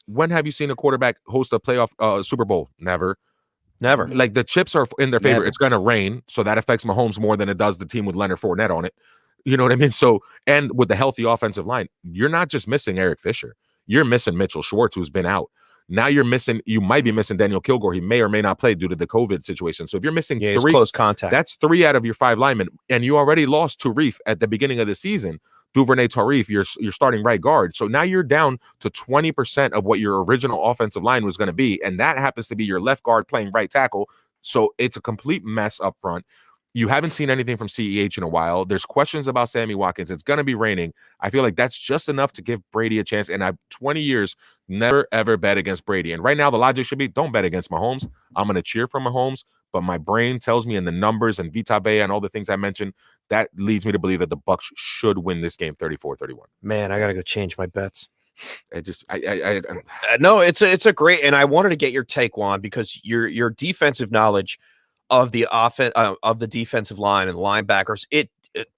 When have you seen a quarterback host a playoff Super Bowl? Never. Never. Like the chips are in their favor. Never. It's going to rain, so that affects Mahomes more than it does the team with Leonard Fournette on it. You know what I mean? So, and with the healthy offensive line, you're not just missing Eric Fisher. You're missing Mitchell Schwartz, who's been out. Now you might be missing Daniel Kilgore. He may or may not play due to the COVID situation. So if you're missing Yeah, it's 3, close contact. that's 3 out of your 5 linemen, and you already lost Tarif at the beginning of the season. Duvernay Tarif, you're starting right guard. So now you're down to 20% of what your original offensive line was going to be, and that happens to be your left guard playing right tackle. So it's a complete mess up front. You haven't seen anything from CEH in a while. There's questions about Sammy Watkins. It's going to be raining. I feel like that's just enough to give Brady a chance. And I've 20 years never, ever bet against Brady. And right now the logic should be don't bet against Mahomes. I'm going to cheer for Mahomes. But my brain tells me in the numbers and Vita Vea and all the things I mentioned, that leads me to believe that the Bucs should win this game 34-31. Man, I got to go change my bets. No, it's a great, and I wanted to get your take, Juan, because your defensive knowledge of the of the defensive line and linebackers,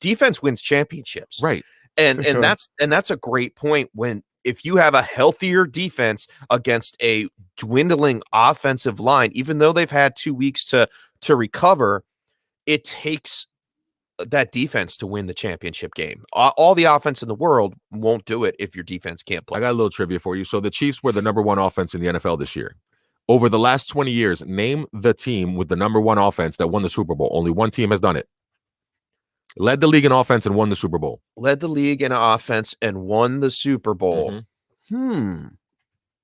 defense wins championships, Right. And For sure. that's a great point. When if you have a healthier defense against a dwindling offensive line, even though they've had 2 weeks to recover, it takes that defense to win the championship game. All the offense in the world won't do it if your defense can't play. I got a little trivia for you. So the Chiefs were the number 1 offense in the NFL this year. Over the last 20 years, name the team with the number 1 offense that won the Super Bowl. Only one team has done it. Led the league in offense and won the Super Bowl. Led the league in offense and won the Super Bowl.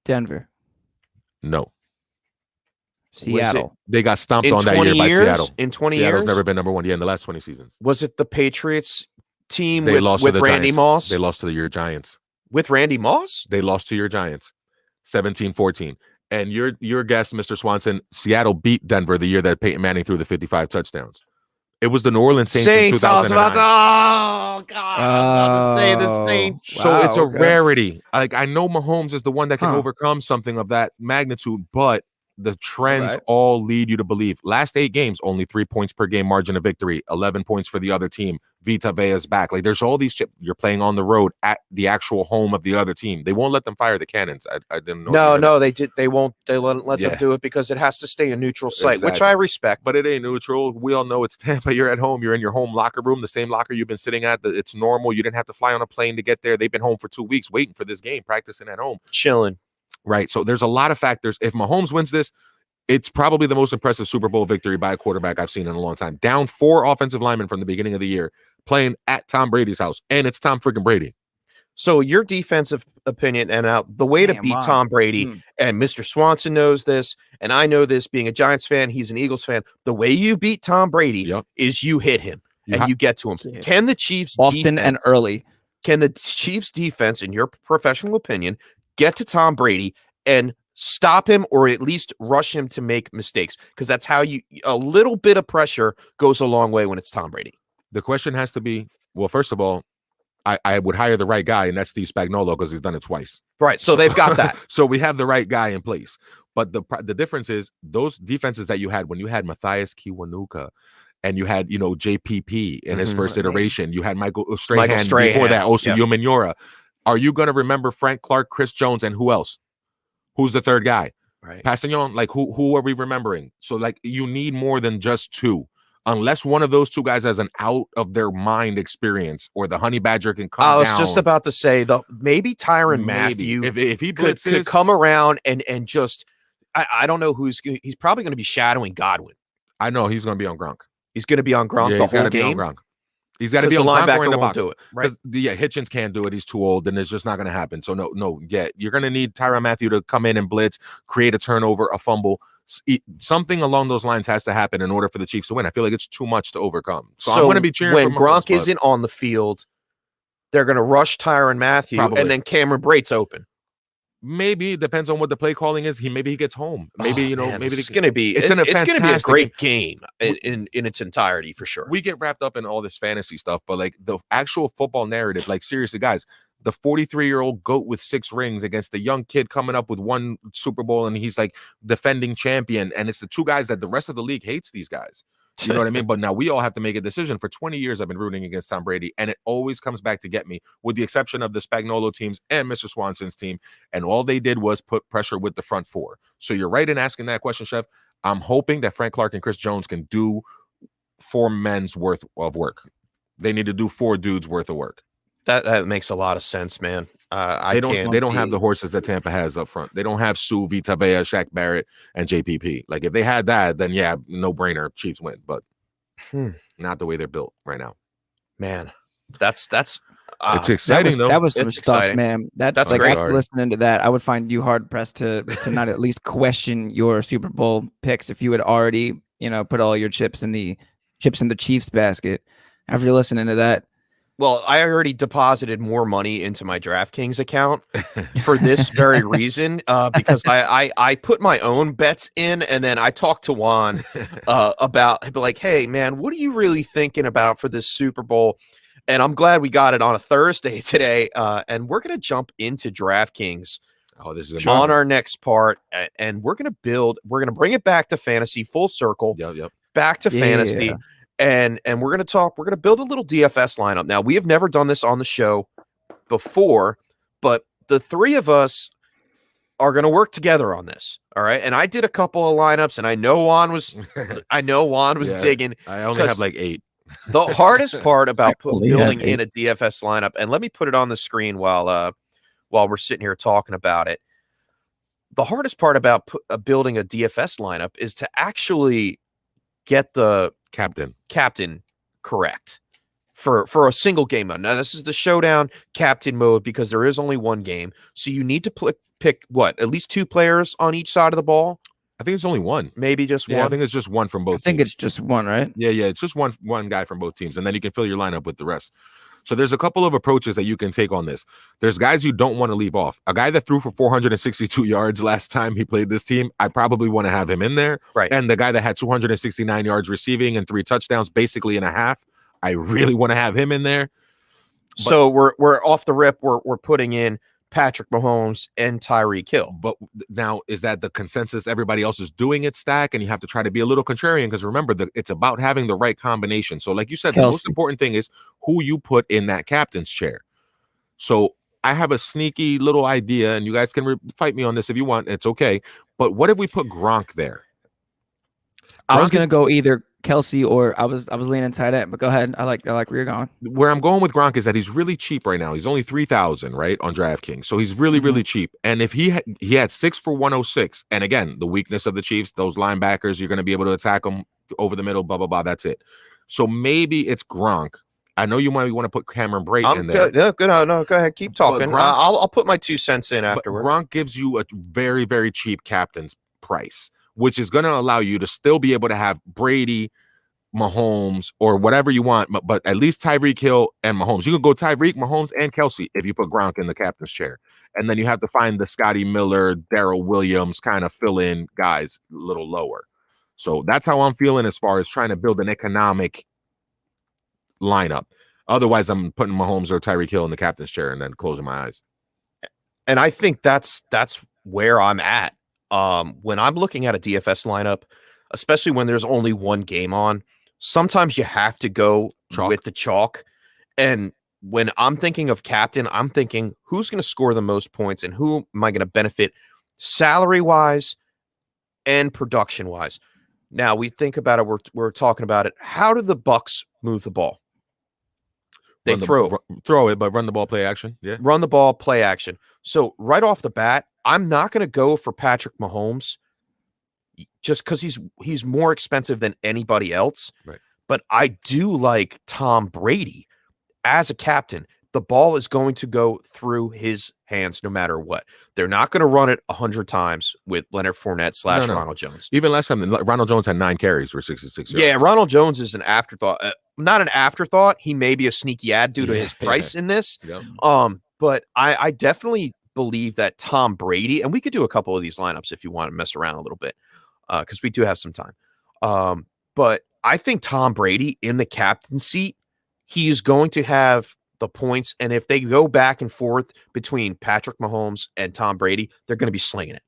Denver. No. Seattle. They got stomped In on that 20 year by years? Seattle. In 20 Seattle's years? never been number 1. Yeah, in the last 20 seasons. Was it the Patriots team They lost with to the Randy Giants. Moss? They lost to your Giants. With Randy Moss? They lost to your Giants 17-14. And your guess, Mr. Swanson, Seattle beat Denver the year that Peyton Manning threw the 55 touchdowns. It was the New Orleans Saints in I was 2009. about to, oh, God. I was about to say the Saints. So Wow, it's a okay. rarity. Like I know Mahomes is the one that can Huh. overcome something of that magnitude, but the trends Right. all lead you to believe. Last 8 games, only 3 points per game margin of victory, 11 points for the other team. Vita Vea's back. Like there's all these you're playing on the road at the actual home of the other team. They won't let them fire the cannons. I didn't know. No, they did. They won't. They won't let them Yeah. do it because it has to stay a neutral site, which Exactly. I respect. But it ain't neutral. We all know it's Tampa. You're at home. You're in your home locker room, the same locker you've been sitting at. It's normal. You didn't have to fly on a plane to get there. They've been home for 2 weeks waiting for this game, practicing at home. Chilling. Right. So there's a lot of factors. If Mahomes wins this, it's probably the most impressive Super Bowl victory by a quarterback I've seen in a long time. Down 4 offensive linemen from the beginning of the year, playing at Tom Brady's house, and it's Tom freaking Brady. So your defensive opinion and the way to Damn, beat wow. Tom Brady, Mm. and Mr. Swanson knows this, and I know this being a Giants fan, he's an Eagles fan. The way you beat Tom Brady Yep. is you hit him and you get to him. Yeah. Can the Chiefs Often and early. Can the Chiefs defense, in your professional opinion, get to Tom Brady and stop him or at least rush him to make mistakes? Because that's how a little bit of pressure goes a long way when it's Tom Brady. The question has to be, well, first of all, I would hire the right guy, and that's Steve Spagnuolo because he's done it twice. Right. So they've got that. So we have the right guy in place. But the difference is those defenses that you had when you had Matthias Kiwanuka and you had, JPP in his first iteration, you had Michael Strahan before that, Osi Umenyiora. Are you going to remember Frank Clark, Chris Jones, and who else? Who's the third guy? Right. Passagnon, like who are we remembering? So like you need more than just 2. Unless one of those 2 guys has an out of their mind experience, or the Honey Badger can come down. I was just about to say maybe Tyrann Mathieu if he could come around and just I don't know he's probably going to be shadowing Godwin. I know he's going to be on Gronk. He's going to be on Gronk Yeah, the he's got whole to be on game. Gronk. He's got to be The on Gronk or linebacker in the won't box. do it, right? Hitchens can't do it. He's too old, and it's just not going to happen. So no. Yeah, you're going to need Tyrann Mathieu to come in and blitz, create a turnover, a fumble. Something along those lines has to happen in order for the Chiefs to win. I feel like it's too much to overcome. So I'm going to be cheering when for Gronk Mahomes, isn't on the field. They're going to rush Tyrann Mathieu, Probably. and then Cameron Brate's open. Maybe it depends on what the play calling is. Maybe he gets home. Maybe maybe it's going to be it's going to be a great game in its entirety for sure. We get wrapped up in all this fantasy stuff, but like the actual football narrative, like seriously, guys, the 43-year-old GOAT with 6 rings against the young kid coming up with 1 Super Bowl, and he's like defending champion, and it's the 2 guys that the rest of the league hates these guys. You know what I mean? But now we all have to make a decision. For 20 years, I've been rooting against Tom Brady, and it always comes back to get me, with the exception of the Spagnuolo teams and Mr. Swanson's team. And all they did was put pressure with the front 4. So you're right in asking that question, Chef. I'm hoping that Frank Clark and Chris Jones can do 4 men's worth of work. They need to do 4 dudes worth of work. That makes a lot of sense, man. They don't have the horses that Tampa has up front. They don't have Sue, Vita Vea, Shaq Barrett, and JPP. Like if they had that, then yeah, no brainer, Chiefs win. But not the way they're built right now. Man, that's it's exciting though. That was some It's stuff, exciting. man. That's great. After listening to that, I would find you hard pressed to not at least question your Super Bowl picks if you had already, put all your chips in the Chiefs basket. After listening to that. Well, I already deposited more money into my DraftKings account for this very reason, because I put my own bets in, and then I talked to Juan about, like, hey, man, what are you really thinking about for this Super Bowl? And I'm glad we got it on a Thursday today, and we're going to jump into DraftKings this is on our next part, and we're going to bring it back to fantasy full circle, back to fantasy. And we're going to build a little DFS lineup. Now, we have never done this on the show before, but the 3 of us are going to work together on this. All right. And I did a couple of lineups, and I know Juan was digging. I only have like 8. The hardest part about building in a DFS lineup, and let me put it on the screen while we're sitting here talking about it. The hardest part about building a DFS lineup is to actually get the captain correct for a single game mode. Now, this is the showdown captain mode because there is only 1 game. So you need to pick at least 2 players on each side of the ball. I think it's only 1. Maybe just 1. I think it's just 1 from both teams. I think it's just 1, right? Yeah. It's just one guy from both teams, and then you can fill your lineup with the rest. So there's a couple of approaches that you can take on this. There's guys you don't want to leave off. A guy that threw for 462 yards last time he played this team, I probably want to have him in there. Right. And the guy that had 269 yards receiving and 3 touchdowns, basically in a half, I really want to have him in there. So we're off the rip. We're putting in Patrick Mahomes and Tyreek Hill. But now, is that the consensus? Everybody else is doing it, Stack, and you have to try to be a little contrarian because remember, it's about having the right combination. So, like you said, the most important thing is who you put in that captain's chair. So, I have a sneaky little idea, and you guys can fight me on this if you want. It's okay. But what if we put Gronk there? I was gonna go either Kelsey or I was leaning tight end, but go ahead. I like where you're going. Where I'm going with Gronk is that he's really cheap right now. He's only 3,000 right on DraftKings, so he's really cheap. And if he had 6 for 106, and again, the weakness of the Chiefs, those linebackers, you're going to be able to attack them over the middle, blah blah blah. That's it. So maybe it's Gronk. I know you might want to put Cameron Brate in there. Good. No, good. No, go ahead. Keep talking. Gronk, I'll put my 2 cents in afterward. Gronk gives you a very, very cheap captain's price, which is going to allow you to still be able to have Brady, Mahomes, or whatever you want, but at least Tyreek Hill and Mahomes. You can go Tyreek, Mahomes, and Kelsey if you put Gronk in the captain's chair. And then you have to find the Scotty Miller, Darrell Williams kind of fill-in guys a little lower. So that's how I'm feeling as far as trying to build an economic lineup. Otherwise, I'm putting Mahomes or Tyreek Hill in the captain's chair and then closing my eyes. And I think that's where I'm at. When I'm looking at a DFS lineup, especially when there's only one game on, sometimes you have to go with the chalk. And when I'm thinking of captain, I'm thinking who's going to score the most points and who am I going to benefit salary-wise and production-wise. Now we think about it. We're talking about it. How do the Bucks move the ball? They throw it, but run the ball, play action. Yeah, run the ball, play action. So right off the bat, I'm not going to go for Patrick Mahomes just because he's more expensive than anybody else. Right. But I do like Tom Brady as a captain. The ball is going to go through his hands no matter what. They're not going to run it 100 times with Leonard Fournette / Ronald Jones. Even last time, Ronald Jones had 9 carries for 66 yards. Yeah, Ronald Jones is an afterthought. Not an afterthought. He may be a sneaky ad due to his price in this. Yep. But I definitely believe that Tom Brady, and we could do a couple of these lineups if you want to mess around a little bit, because we do have some time. But I think Tom Brady in the captain seat, he is going to have the points, and if they go back and forth between Patrick Mahomes and Tom Brady, they're going to be slinging it.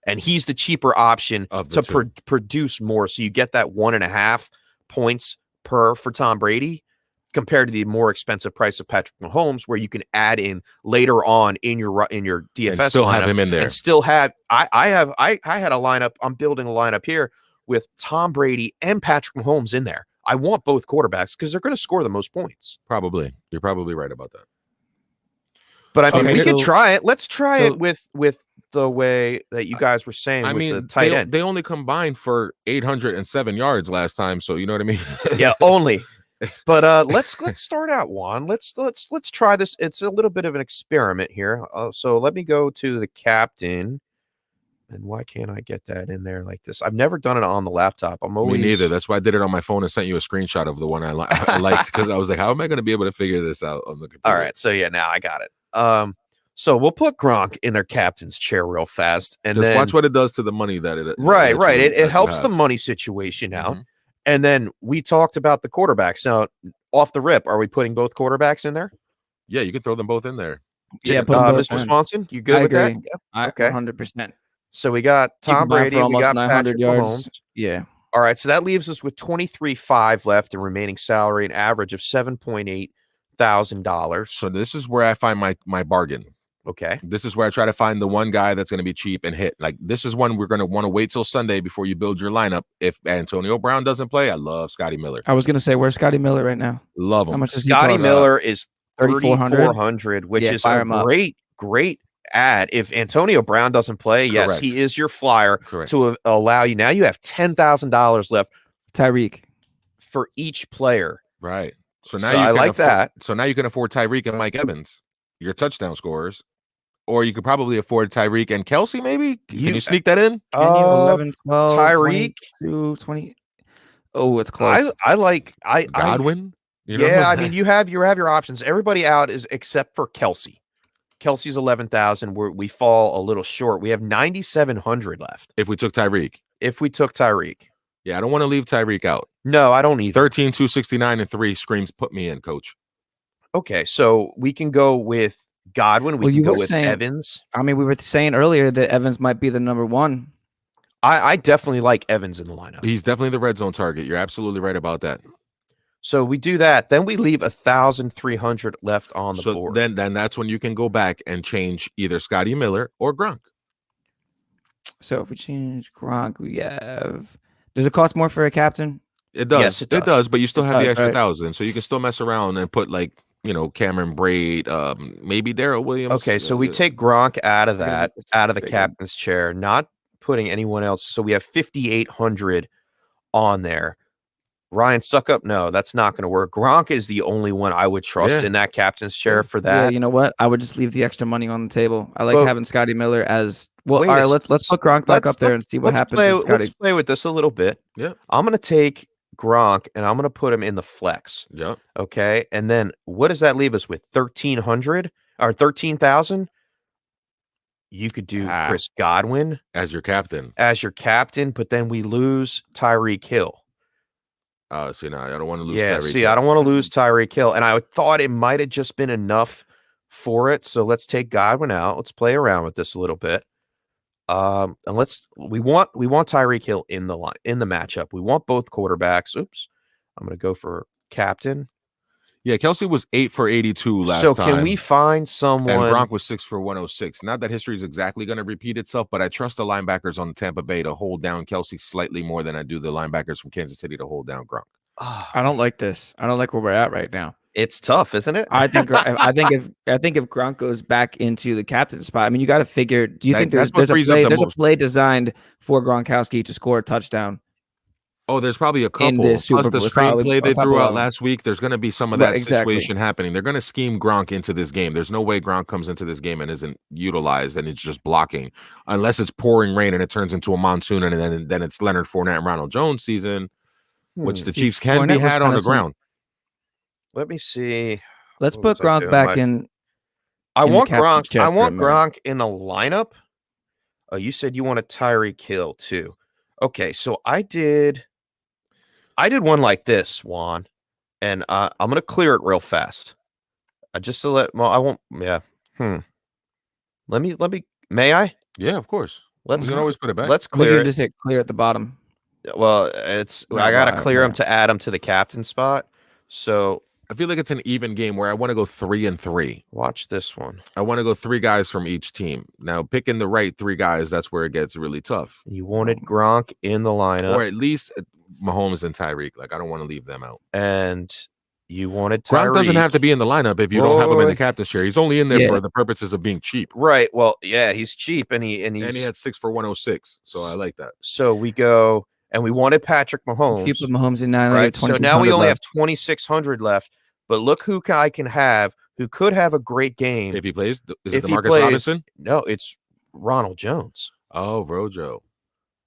And he's the cheaper option to produce more. So you get that 1.5 points per for Tom Brady compared to the more expensive price of Patrick Mahomes, where you can add in later on in your DFS and still lineup have him in there and still have. I had a lineup. I'm building a lineup here with Tom Brady and Patrick Mahomes in there. I want both quarterbacks because they're going to score the most points. Probably. You're probably right about that. But I mean, we could try it. Let's try it with the way that you guys were saying with the tight end. They only combined for 807 yards last time, so you know what I mean? Yeah, only. But let's start out, Juan. Let's try this. It's a little bit of an experiment here. So let me go to the captain. And why can't I get that in there like this? I've never done it on the laptop. Me neither. That's why I did it on my phone and sent you a screenshot of the one I liked, because I was like, how am I going to be able to figure this out on the computer? All right. So yeah, now I got it. So we'll put Gronk in their captain's chair real fast, and just then watch what it does to the money that it. Right. It helps the money situation out. Mm-hmm. And then we talked about the quarterbacks. Now, off the rip, are we putting both quarterbacks in there? Yeah, you can throw them both in there. Yeah, Mr. Swanson, you good with that? Yep. Okay, 100%. So we got Tom Brady, we got Patrick Mahomes. Yeah. All right, so that leaves us with $23,500 left in remaining salary, an average of $7,800. So this is where I find my bargain. Okay. This is where I try to find the one guy that's going to be cheap and hit. Like, this is one we're going to want to wait till Sunday before you build your lineup. If Antonio Brown doesn't play, I love Scotty Miller. I was going to say, where's Scotty Miller right now? Love him. How much is Scotty Miller is $3,400, which is a great ad. If Antonio Brown doesn't play, correct, yes, he is your flyer, correct, to allow you. Now you have $10,000 left, Tyreek, for each player. Right. So now I like that. So now you can afford Tyreek and Mike Evans, your touchdown scorers. Or you could probably afford Tyreek and Kelsey, maybe? Can you sneak that in? 11, 12, Tyreek. 22, 20. Oh, it's close. I like Godwin? Yeah, I mean, you have your options. Everybody out is except for Kelsey. Kelsey's 11,000. We fall a little short. We have 9,700 left. If we took Tyreek. Yeah, I don't want to leave Tyreek out. No, I don't either. 13, 269, and 3 screams, put me in, coach. Okay, so we can go with Godwin. We Well, can you go were with saying- Evans. I mean, we were saying earlier that Evans might be the number one. I definitely like Evans in the lineup. He's definitely the red zone target. You're absolutely right about that. So we do that. Then we leave 1,300 left on the So board. then that's when you can go back and change either Scotty Miller or Gronk. So if we change Gronk, we have. Does it cost more for a captain? It does. Yes, it does. It does, but you still It have the does, extra right? 1,000. So you can still mess around and put like, Cameron Braid, maybe Darrell Williams. Okay, so we take Gronk out of We're gonna that, make this out of the bigger. captain's chair, not putting anyone else. So we have 5,800 on there. Ryan Suckup, no, that's not going to work. Gronk is the only one I would trust Yeah. in that captain's chair for Yeah, that. you know what? I would just leave the extra money on the table. I like But- having Scotty Miller as well. Wait all a right, let's put Gronk back up there and see what happens. with Scotty. Let's play with this a little bit. Yeah. I'm going to take Gronk and I'm going to put him in the flex. Yep. Okay. And then what does that leave us with? 1,300 or 13,000? You could do Ah. Chris Godwin As your captain. as your captain, but then we lose Tyreek Hill. See, now I don't want to lose Yeah, Tyreek see, Hill. I don't want to lose Tyreek Hill. And I thought it might have just been enough for it. So let's take Godwin out. Let's play around with this a little bit. And we want Tyreek Hill in the line in the matchup. We want both quarterbacks. Oops. I'm gonna go for captain. Yeah, Kelsey was 8 for 82 last So time. can we find someone? And Gronk was 6 for 106. Not that history is exactly going to repeat itself, but I trust the linebackers on Tampa Bay to hold down Kelsey slightly more than I do the linebackers from Kansas City to hold down Gronk. Ah, I don't like this. I don't like where we're at right now. it's tough, isn't it? I think if Gronk goes back into the captain spot, I mean, you got to figure. Do you think That's what frees up the there's a most. play designed for Gronkowski to score a touchdown? Oh, there's probably a couple. this Super Plus the Bowl, it's probably screenplay a they couple threw of out them. last week. There's going to be some of Right, that exactly. situation happening. They're going to scheme Gronk into this game. There's no way Gronk comes into this game and isn't utilized and it's just blocking, unless it's pouring rain and it turns into a monsoon and then it's Leonard Fournette and Ronald Jones season, which the See, Chiefs can Fournette be was had on kinda the ground. Let me see. Let's What was put I Gronk doing? back My- in. I in the want captain's Gronk. chair I for a want minute. Gronk in the lineup. Oh, you said you wanted Tyreek Hill too. Okay, so I did one like this, Juan, and I'm gonna clear it real fast. Just to let. Well, I won't. Yeah. Let me. May I? Yeah, of course. Let's You can always put it back. let's We clear can it. just hit clear at the bottom. Well, it's No, I gotta right, clear him right. to add him to the captain spot. So I feel like it's an even game where I want to go 3 and 3. watch this one. I want to go 3 guys from each team. Now, picking the right 3 guys, that's where it gets really tough. You wanted Gronk in the lineup, Or at least Mahomes and Tyreek. Like, I don't want to leave them out. and you wanted Tyreek. Gronk doesn't have to be in the lineup if you don't have him in the Boy. captain's chair. He's only in there Yeah. for the purposes of being cheap. Right. Well, yeah, he's cheap, and he's And he had 6 for 106. So I like that. so we go and we wanted Patrick If you Mahomes, put Mahomes in now, right? So now we only have 2,600 left. But look who I can have who could have a great game. If he plays, is it If he DeMarcus plays- Robinson? No, it's Ronald Jones. Oh, Rojo.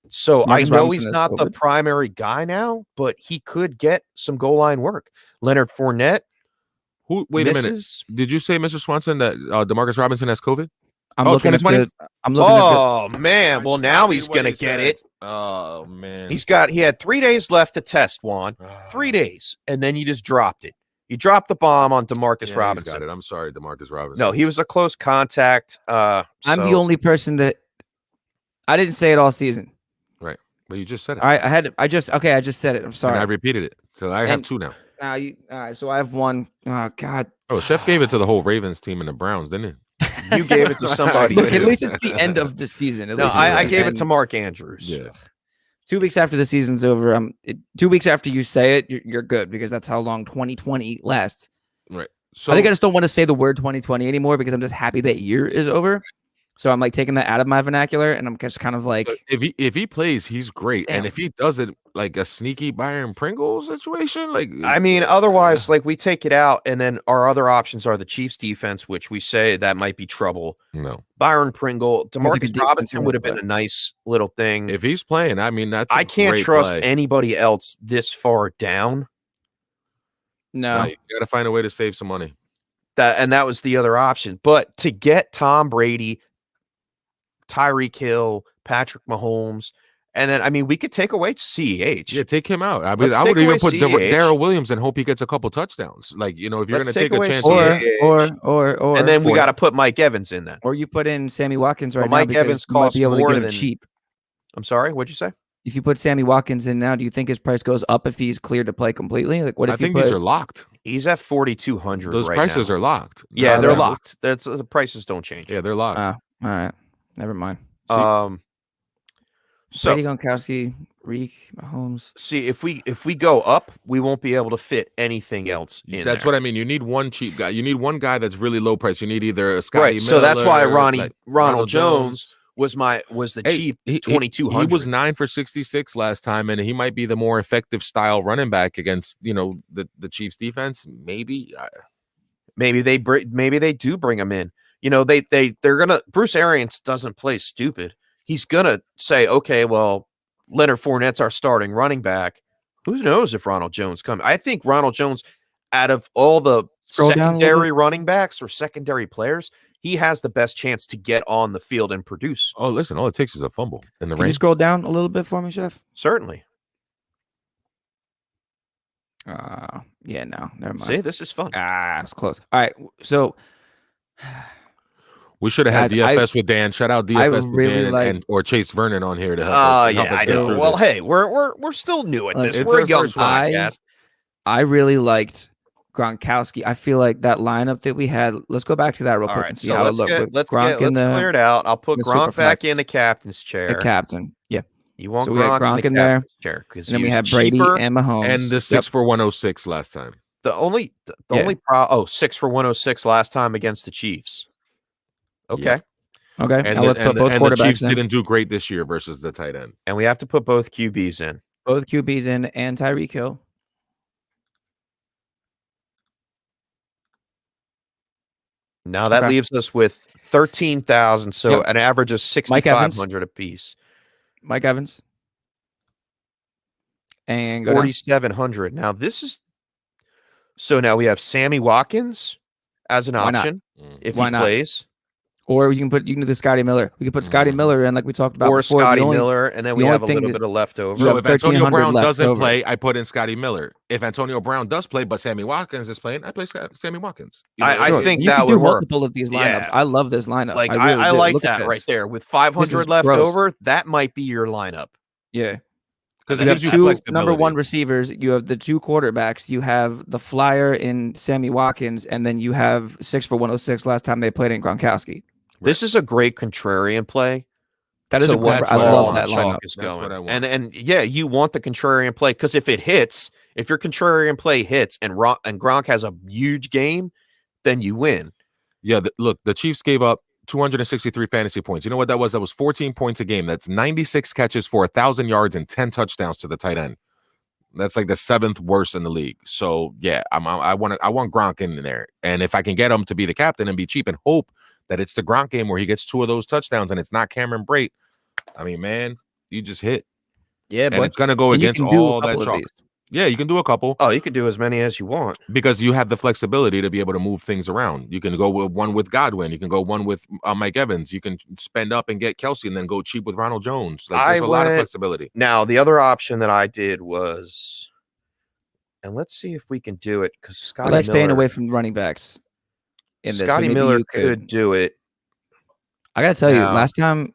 So I Marcus know Robinson he's has not the COVID. primary guy now, but he could get some goal line work. Leonard Fournette. Wait a minute. misses. Did you say, Mr. Swanson, that DeMarcus Robinson has COVID? I'm Oh, looking at 2020? the. I'm looking at Oh man! I Well, just now copied he's what gonna he get said. it. Oh, man. He had 3 days left to test, Juan. 3 days, and then you just dropped it. You dropped the bomb on DeMarcus He's Robinson. got it. I'm sorry, DeMarcus Robinson. No, he was a close contact. I'm the so- only person that. I didn't say it all season. But you just said it. All right, I just said it. I'm And sorry. I repeated it. So I have And- 2 now. All right, so I have one. Oh God. Oh, Chef gave it to the whole Ravens team and the Browns, didn't he? You gave it to somebody. Look, at too. least it's the end of the season. At No, least I it's gave the it to end. Mark Andrews. Yeah. 2 weeks after the season's over. 2 weeks after you say it, you're good because that's how long 2020 lasts. So I think I just don't want to say the word 2020 anymore because I'm just happy that year is over. So I'm like taking that out of my vernacular, and I'm just kind of like, so if he plays, he's great. And Damn. if he does it like a sneaky Byron Pringle situation, like I mean, otherwise, like we take it out, and then our other options are the Chiefs defense, which we say that might be trouble. no. Byron Pringle, Sounds like a DeMarcus decent Robinson unit, would have been but- a nice little thing. If he's playing, I mean, that's I I can't trust anybody else this far down. no. You got to find a way to save some money. That was the other option. But to get Tom Brady, Tyreek Hill, Patrick Mahomes, And then, I mean, we could take away CEH. Yeah, take him out. I mean, Let's I would take even away put CEH. Darrell Williams and hope he gets a couple touchdowns. Like, if you're Let's going to take take a away chance, CEH. Or and then we or- got to put Mike Evans in then. or you put in Sammy Watkins right But now Mike because Evans you might costs be able to more get him than- cheap. I'm sorry, what'd you say? If you put Sammy Watkins in now, do you think his price goes up if he's cleared to play completely? Like, what if I think you put? these are locked. He's at 4,200 Those right prices now. are locked. Yeah, Oh, they're they're- locked. That's the prices don't change. Yeah, they're locked. All right, never mind. So Brady, Gronkowski, Reek, Mahomes. see if we go up, we won't be able to fit anything else in. That's there. what I mean. You need one cheap guy. You need one guy that's really low price. You need either a Scotty Right. So that's why Miller, Ronald Jones was the Hey, cheap he 2,200. He was 9 for 66 last time, and he might be the more effective style running back against the Chiefs defense. Maybe. Maybe they do bring him in. They're gonna. Bruce Arians doesn't play stupid. He's gonna say, okay, well, Leonard Fournette's our starting running back. Who knows if Ronald Jones comes? I think Ronald Jones, out of all the Scroll down a little secondary bit. running backs or secondary players, he has the best chance to get on the field and produce. Oh, listen, all it takes is a fumble in the Can you rain. scroll down a little bit for me, Chef? Certainly. Yeah, no, never mind. See, this is fun. It's close. All right, so We should have had Guys, DFS with Dan. Shout out DFS with really Dan like- or Chase Vernon on here to help us. Yeah, I get know. through Well, this. hey, we're still new at Like, this. it's We're our a young first one. podcast. I really liked Gronkowski. I feel like that lineup that we had. Let's go back to that real All quick right, and see so how let's it looked. get with let's Gronk in clear it out. I'll put the Gronk back Superflex. in the captain's the chair. captain. Yeah, You want So we got Gronk Gronk in in the there, captain's chair because and then we had Brady and Mahomes And the 6 for 106 last time. the only Yeah. only 6 for 106 last time against the Chiefs. Okay, Yeah. Okay, And now the, let's put and, the, both and the quarterbacks Chiefs in. didn't do great this year versus the tight end. and we have to put both QBs in. Both QBs in and Tyreek Hill. Now that Okay. leaves us with 13,000, so Yep. an average of Mike Evans. 6,500 apiece. Mike Evans. And go down. 4,700. Now this is so now we have Sammy Watkins as an Why not? option if Why he not? plays, Or you can do the Scotty Miller. We can put Scotty Miller in like we talked about or before. Scotty The only- Miller, and then we the only have a thing little that- bit of leftover. You So have if Antonio 1,300 Brown left doesn't over. play, I put in Scotty Miller. If Antonio Brown does play, but Sammy Watkins is playing, I play Sammy Watkins. I Sure. think you that can would do work. multiple of these lineups. Yeah. I love this lineup. Like I, really I do. like Look at that right this. there with 500 left gross. over. That might be your lineup. Yeah. Because You it have gives you two flexibility. number one receivers. You have the two quarterbacks. You have the flyer in Sammy Watkins, and then you have 6 for 106 last time they played in Gronkowski. This is a great contrarian play. That is to a what great. I what love the that chalk lineup. is That's going. what I want. And yeah, you want the contrarian play because if it hits, if your contrarian play hits and Gronk has a huge game, then you win. Yeah, look, the Chiefs gave up 263 fantasy points. You know what that was? That was 14 points a game. That's 96 catches for 1,000 yards and 10 touchdowns to the tight end. That's like the 7th worst in the league. So yeah, I want Gronk in there, and if I can get him to be the captain and be cheap and hope that it's the Gronk game where he gets 2 of those touchdowns and it's not Cameron Brate, I mean, man, you just hit, Yeah, and but it's gonna go and you against can do a all that couple of chalk. these. Yeah, you can do a couple Oh, you can do as many as you want. because you have the flexibility to be able to move things around. You can go with one with Godwin. You can go one with Mike Evans. You can spend up and get Kelsey and then go cheap with Ronald Jones. Like, there's a lot of flexibility. Now, the other option that I did was, and let's see if we can do it because I Scotty like staying Miller, away from running backs. In this, but Scotty maybe Miller you could do it. I gotta tell you, Now- last time.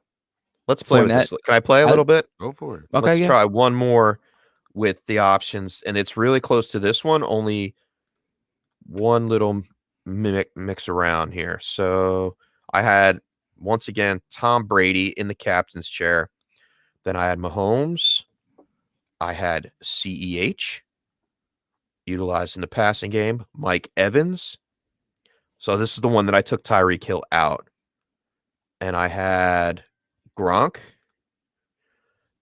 Let's play with Fournette- this. Can I play a little bit? Go for it. Okay, Let's yeah. try one more with the options, and it's really close to this one. Only one little mix around here. So I had once again Tom Brady in the captain's chair. Then I had Mahomes. I had CEH utilized in the passing game. Mike Evans. So this is the one that I took Tyreek Hill out, and I had Gronk.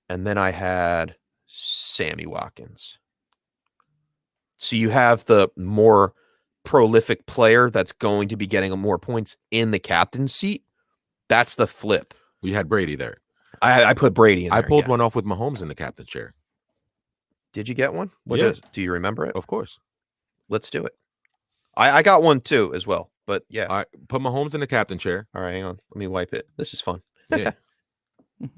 And then I had Sammy Watkins. So you have the more prolific player that's going to be getting more points in the captain's seat. That's the flip. We had Brady there. I put Brady in there. I pulled yeah. one off with Mahomes in the captain's chair. Did you get one? What Yeah. is it? Do you remember it? Of course. Let's do it. I got one too as well. But yeah. All right. Put Mahomes in the captain chair. All right, hang on. Let me wipe it. This is fun. Yeah.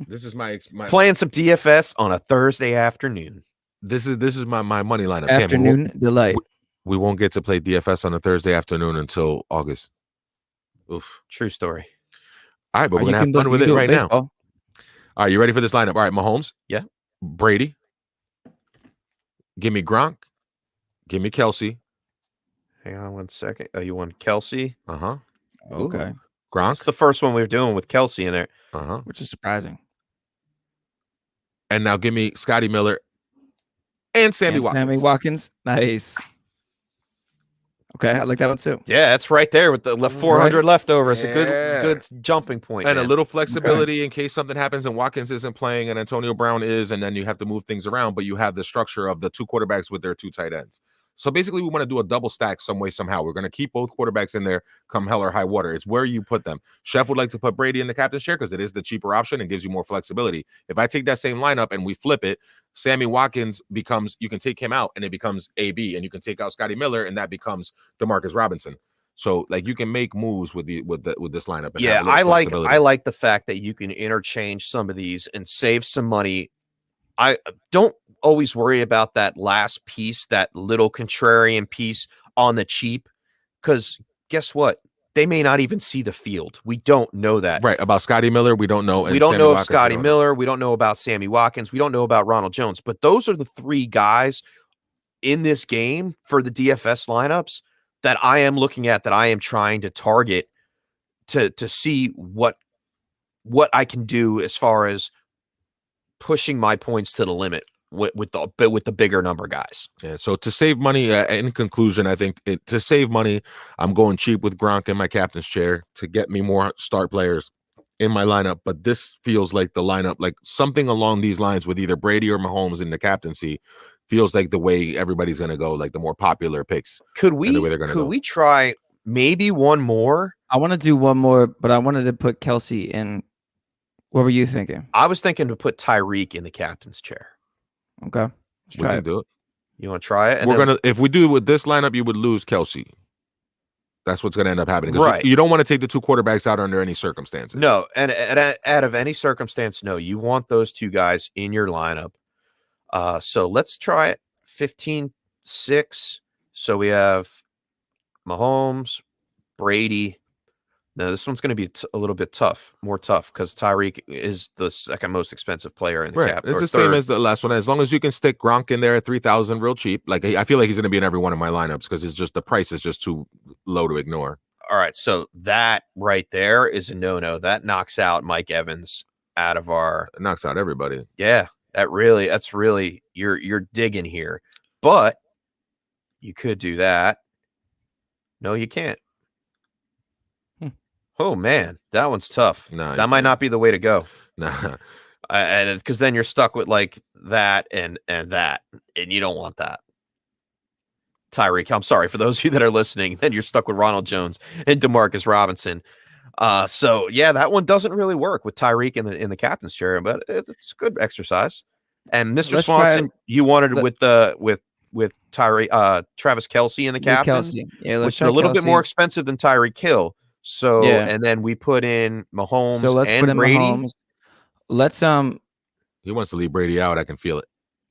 This is my Playing some DFS on a Thursday afternoon. this is my money lineup. Damn, Afternoon delight. we won't get to play DFS on a Thursday afternoon until August. Oof. True story. All right, but Or we're you gonna have can fun with it do right now. baseball. All right, you ready for this lineup? All right, Mahomes. Yeah. Brady. Give me Gronk. Give me Kelsey. Hang on 1 second. Oh, you want Kelsey? Uh-huh. Okay, Gronk. That's the first one we were doing with Kelsey in there. Uh-huh. which is surprising. And now give me Scotty Miller and Sammy And Watkins. Sammy Watkins. Nice. Okay, I like that one too. Yeah, that's right there with the 400 leftovers. Yeah. A good jumping point. And a man. little flexibility in case something happens and Watkins isn't playing and Antonio Brown is, and then you have to move things around, but you have the structure of the two quarterbacks with their two tight ends. So basically, we want to do a double stack some way, somehow. We're going to keep both quarterbacks in there come hell or high water. It's where you put them. Chef would like to put Brady in the captain's chair because it is the cheaper option and gives you more flexibility. If I take that same lineup and we flip it, Sammy Watkins becomes, you can take him out and it becomes AB, and you can take out Scotty Miller and that becomes DeMarcus Robinson. So like you can make moves with this lineup. And Yeah, have a little I flexibility. like the fact that you can interchange some of these and save some money. I don't always worry about that last piece, that little contrarian piece on the cheap, because guess what? They may not even see the field. We don't know that. Right, about Scotty Miller, we don't know. We don't know of Scotty Miller. We don't know about Sammy Watkins. We don't know about Ronald Jones. But those are the three guys in this game for the DFS lineups that I am looking at, that I am trying to target to see what I can do as far as pushing my points to the limit with the bigger number guys. Yeah, so to save money, in conclusion, I think to save money, I'm going cheap with Gronk in my captain's chair to get me more start players in my lineup. But this feels like the lineup, like something along these lines with either Brady or Mahomes in the captaincy, feels like the way everybody's going to go, like the more popular picks. Could the way they're gonna go. we try maybe one more? I want to do one more, but I wanted to put Kelsey in. What were you thinking? I was thinking to put Tyreek in the captain's chair. Okay, let's We try can it. do it. You want to try it? And We're then- gonna, if we do it with this lineup, you would lose Kelsey. That's what's going to end up happening. 'Cause Right. You don't want to take the two quarterbacks out under any circumstances. No, and out of any circumstance, no, you want those two guys in your lineup. So let's try it. 15-6. So we have Mahomes, Brady. Now this one's going to be a little bit more tough because Tyreek is the second most expensive player in the Right. cap. It's or the same third. as the last one. As long as you can stick Gronk in there at 3,000 real cheap. Like I feel like he's going to be in every one of my lineups because it's just the price is just too low to ignore. All right, so that right there is a no-no. That knocks out Mike Evans out of our. It knocks out everybody. Yeah, that's really you're digging here, but you could do that. No, you can't. Oh man, that one's tough. No, That might not be the way to go. Nah. And because then you're stuck with like that and that, and you don't want that. Tyreek, I'm sorry for those of you that are listening. Then you're stuck with Ronald Jones and DeMarcus Robinson. So yeah, that one doesn't really work with Tyreek in the captain's chair, but it's good exercise. And Mr. Let's try Swanson, you wanted with Tyreek, Travis Kelsey in the captains, Yeah, let's which is try a little bit Kelsey. more expensive than Tyreek Hill. So Yeah. and then we put in Mahomes So let's and put in Brady. Mahomes. Let's He wants to leave Brady out. I can feel it.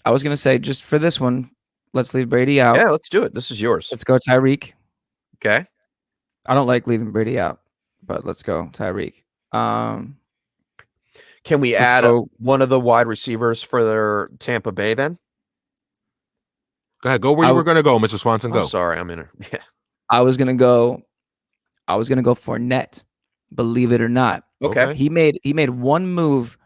I was gonna say just for this one, let's leave Brady out. Yeah, let's do it. This is yours. Let's go Tyreek. Okay. I don't like leaving Brady out, but let's go Tyreek. Can we Let's add go- one of the wide receivers for their Tampa Bay then? Go ahead. Go where you were going to go, Mr. Swanson. Go. I'm sorry. I'm in a yeah. I was gonna go Fournette. Believe it or not, Okay. he made one move,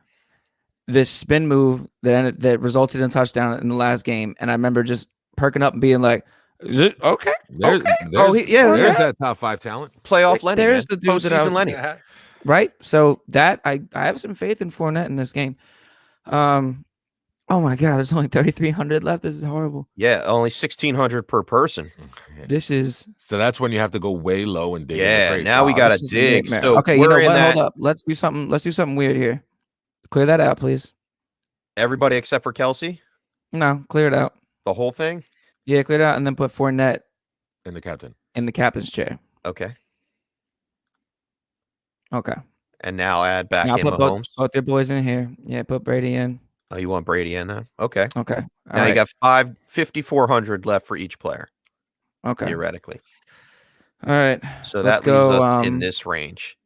this spin move that resulted in a touchdown in the last game, and I remember just perking up and being like, "Is it okay?" There's, Okay. there's, yeah, there's yeah. that top 5 talent. Playoff Lenny. there's man. the dude that I Postseason was- Lenny. Yeah. Right. So that I have some faith in Fournette in this game. Oh my God, there's only 3,300 left. This is horrible. Yeah, only 1,600 per person. This is So that's when you have to go way low and dig. into Yeah, crates. now we wow, got to this is a dig. nightmare. So okay, you we're know in what? that. Hold up. Let's do something weird here. Clear that out, please. Everybody except for Kelsey, No, clear it out. the whole thing. Yeah, clear it out, and then put Fournette And the captain. in the captain's chair. Okay. Okay. And now add back Now in put Mahomes. both your boys in here. Yeah, put Brady in. Oh, you want Brady in now? Okay. Okay. Now All you right. got 5,400 left for each player, Okay. theoretically. All right. So Let's that leaves go. us in this range.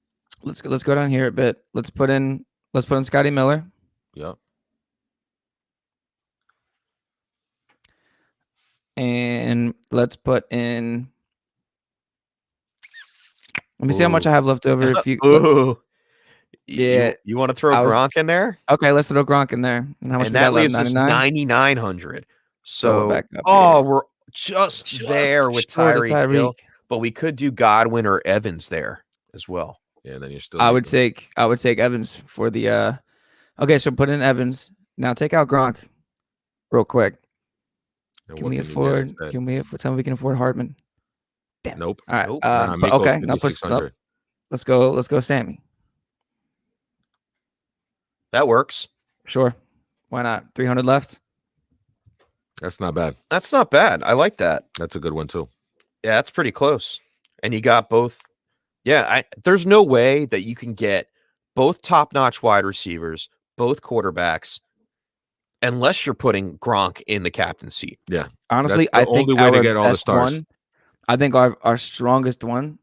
Let's go down here a bit. Let's put in Scotty Miller. Yep. And let's put in. Let me see how much Ooh. I have left over. If you, Ooh. Yeah, You want to throw I was- Gronk in there? okay, let's throw Gronk in there. And how much And we that got left? leaves us 9,900. So we're So, back up here. we're just there with short of Tyreek Hill, but we could do Godwin or Evans there as well. Yeah, and then you're still. I would take Evans for the. Okay, so put in Evans. Now take out Gronk, real quick. Can we afford? Tell me we can afford Hardman. Damn. Nope. All right. Nope. But okay. Now let's go Sammy. That works. Sure. Why not? 300 left. That's not bad. That's not bad. I like that. That's a good one too. Yeah, that's pretty close. And you got both. Yeah, there's no way that you can get both top-notch wide receivers, both quarterbacks, unless you're putting Gronk in the captain's seat. Yeah. Honestly, That's the I think only way to our get all the best stars. one, I think our strongest one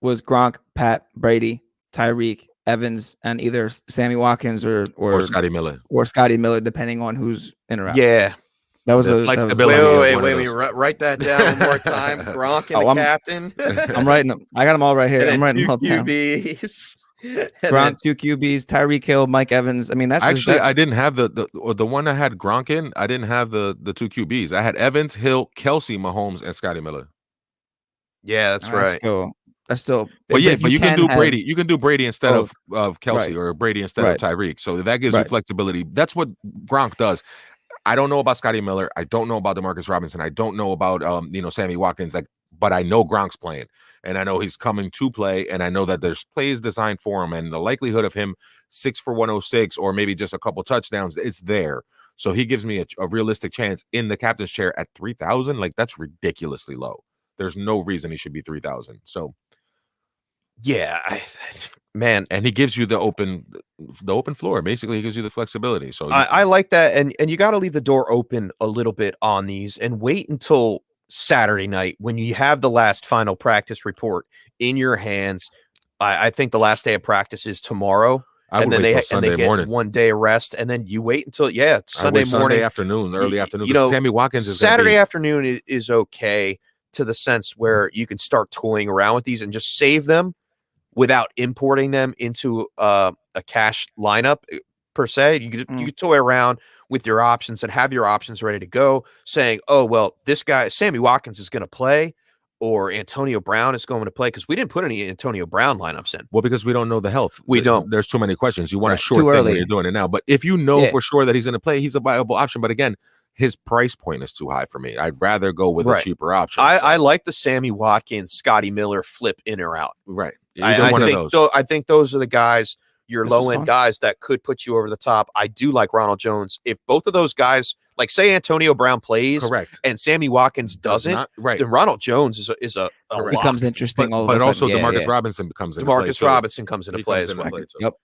was Gronk, Pat, Brady, Tyreek, Evans, and either Sammy Watkins or Scotty Miller. or Scotty Miller, depending on who's in or out. Yeah. That was The a flexibility of Wait, one of wait. those. Write that down one more time. Gronk and the captain. I'm writing them. I got them all right here. And I'm then writing them all two down. QBs. Gronk, 2 QBs, Tyreek Hill, Mike Evans. I mean, that's Actually, I didn't have the one I had Gronk in. I didn't have the 2 QBs. I had Evans, Hill, Kelsey, Mahomes, and Scotty Miller. Yeah, that's right. That's still. But yeah, but you can do Brady. You can do Brady instead of Kelsey, Right. or Brady instead of Tyreek. So that gives you Right. flexibility. That's what Gronk does. I don't know about Scotty Miller. I don't know about DeMarcus Robinson. I don't know about Sammy Watkins. But I know Gronk's playing, and I know he's coming to play, and I know that there's plays designed for him, and the likelihood of him 6 for 106 or maybe just a couple touchdowns, it's there. So he gives me a realistic chance in the captain's chair at 3,000. Like, that's ridiculously low. There's no reason he should be 3,000. So yeah, man, and he gives you the open floor. Basically, he gives you the flexibility. So I like that, and you got to leave the door open a little bit on these, and wait until Saturday night when you have the last final practice report in your hands. I think the last day of practice is tomorrow. And then they get 1 day of rest, and then you wait until Sunday morning, Sunday afternoon, early afternoon. Sammy Watkins is Saturday afternoon is okay, to the sense where you can start toying around with these and just save them without importing them into a cash lineup per se. You could toy around with your options and have your options ready to go, saying, oh, well, this guy, Sammy Watkins, is going to play, or Antonio Brown is going to play, because we didn't put any Antonio Brown lineups in. Well, because we don't know the health. We don't. There's too many questions. You want a short Too thing early. when you're doing it now. But if you know for sure that he's going to play, he's a viable option. But again, his price point is too high for me. I'd rather go with a cheaper option. I like the Sammy Watkins, Scotty Miller flip in or out. Right. I think those are the guys, your low-end guys, that could put you over the top. I do like Ronald Jones. If both of those guys, like say Antonio Brown plays, correct, and Sammy Watkins doesn't, then Ronald Jones is a becomes interesting. But also DeMarcus Robinson becomes into DeMarcus Robinson comes into play as well. Yep.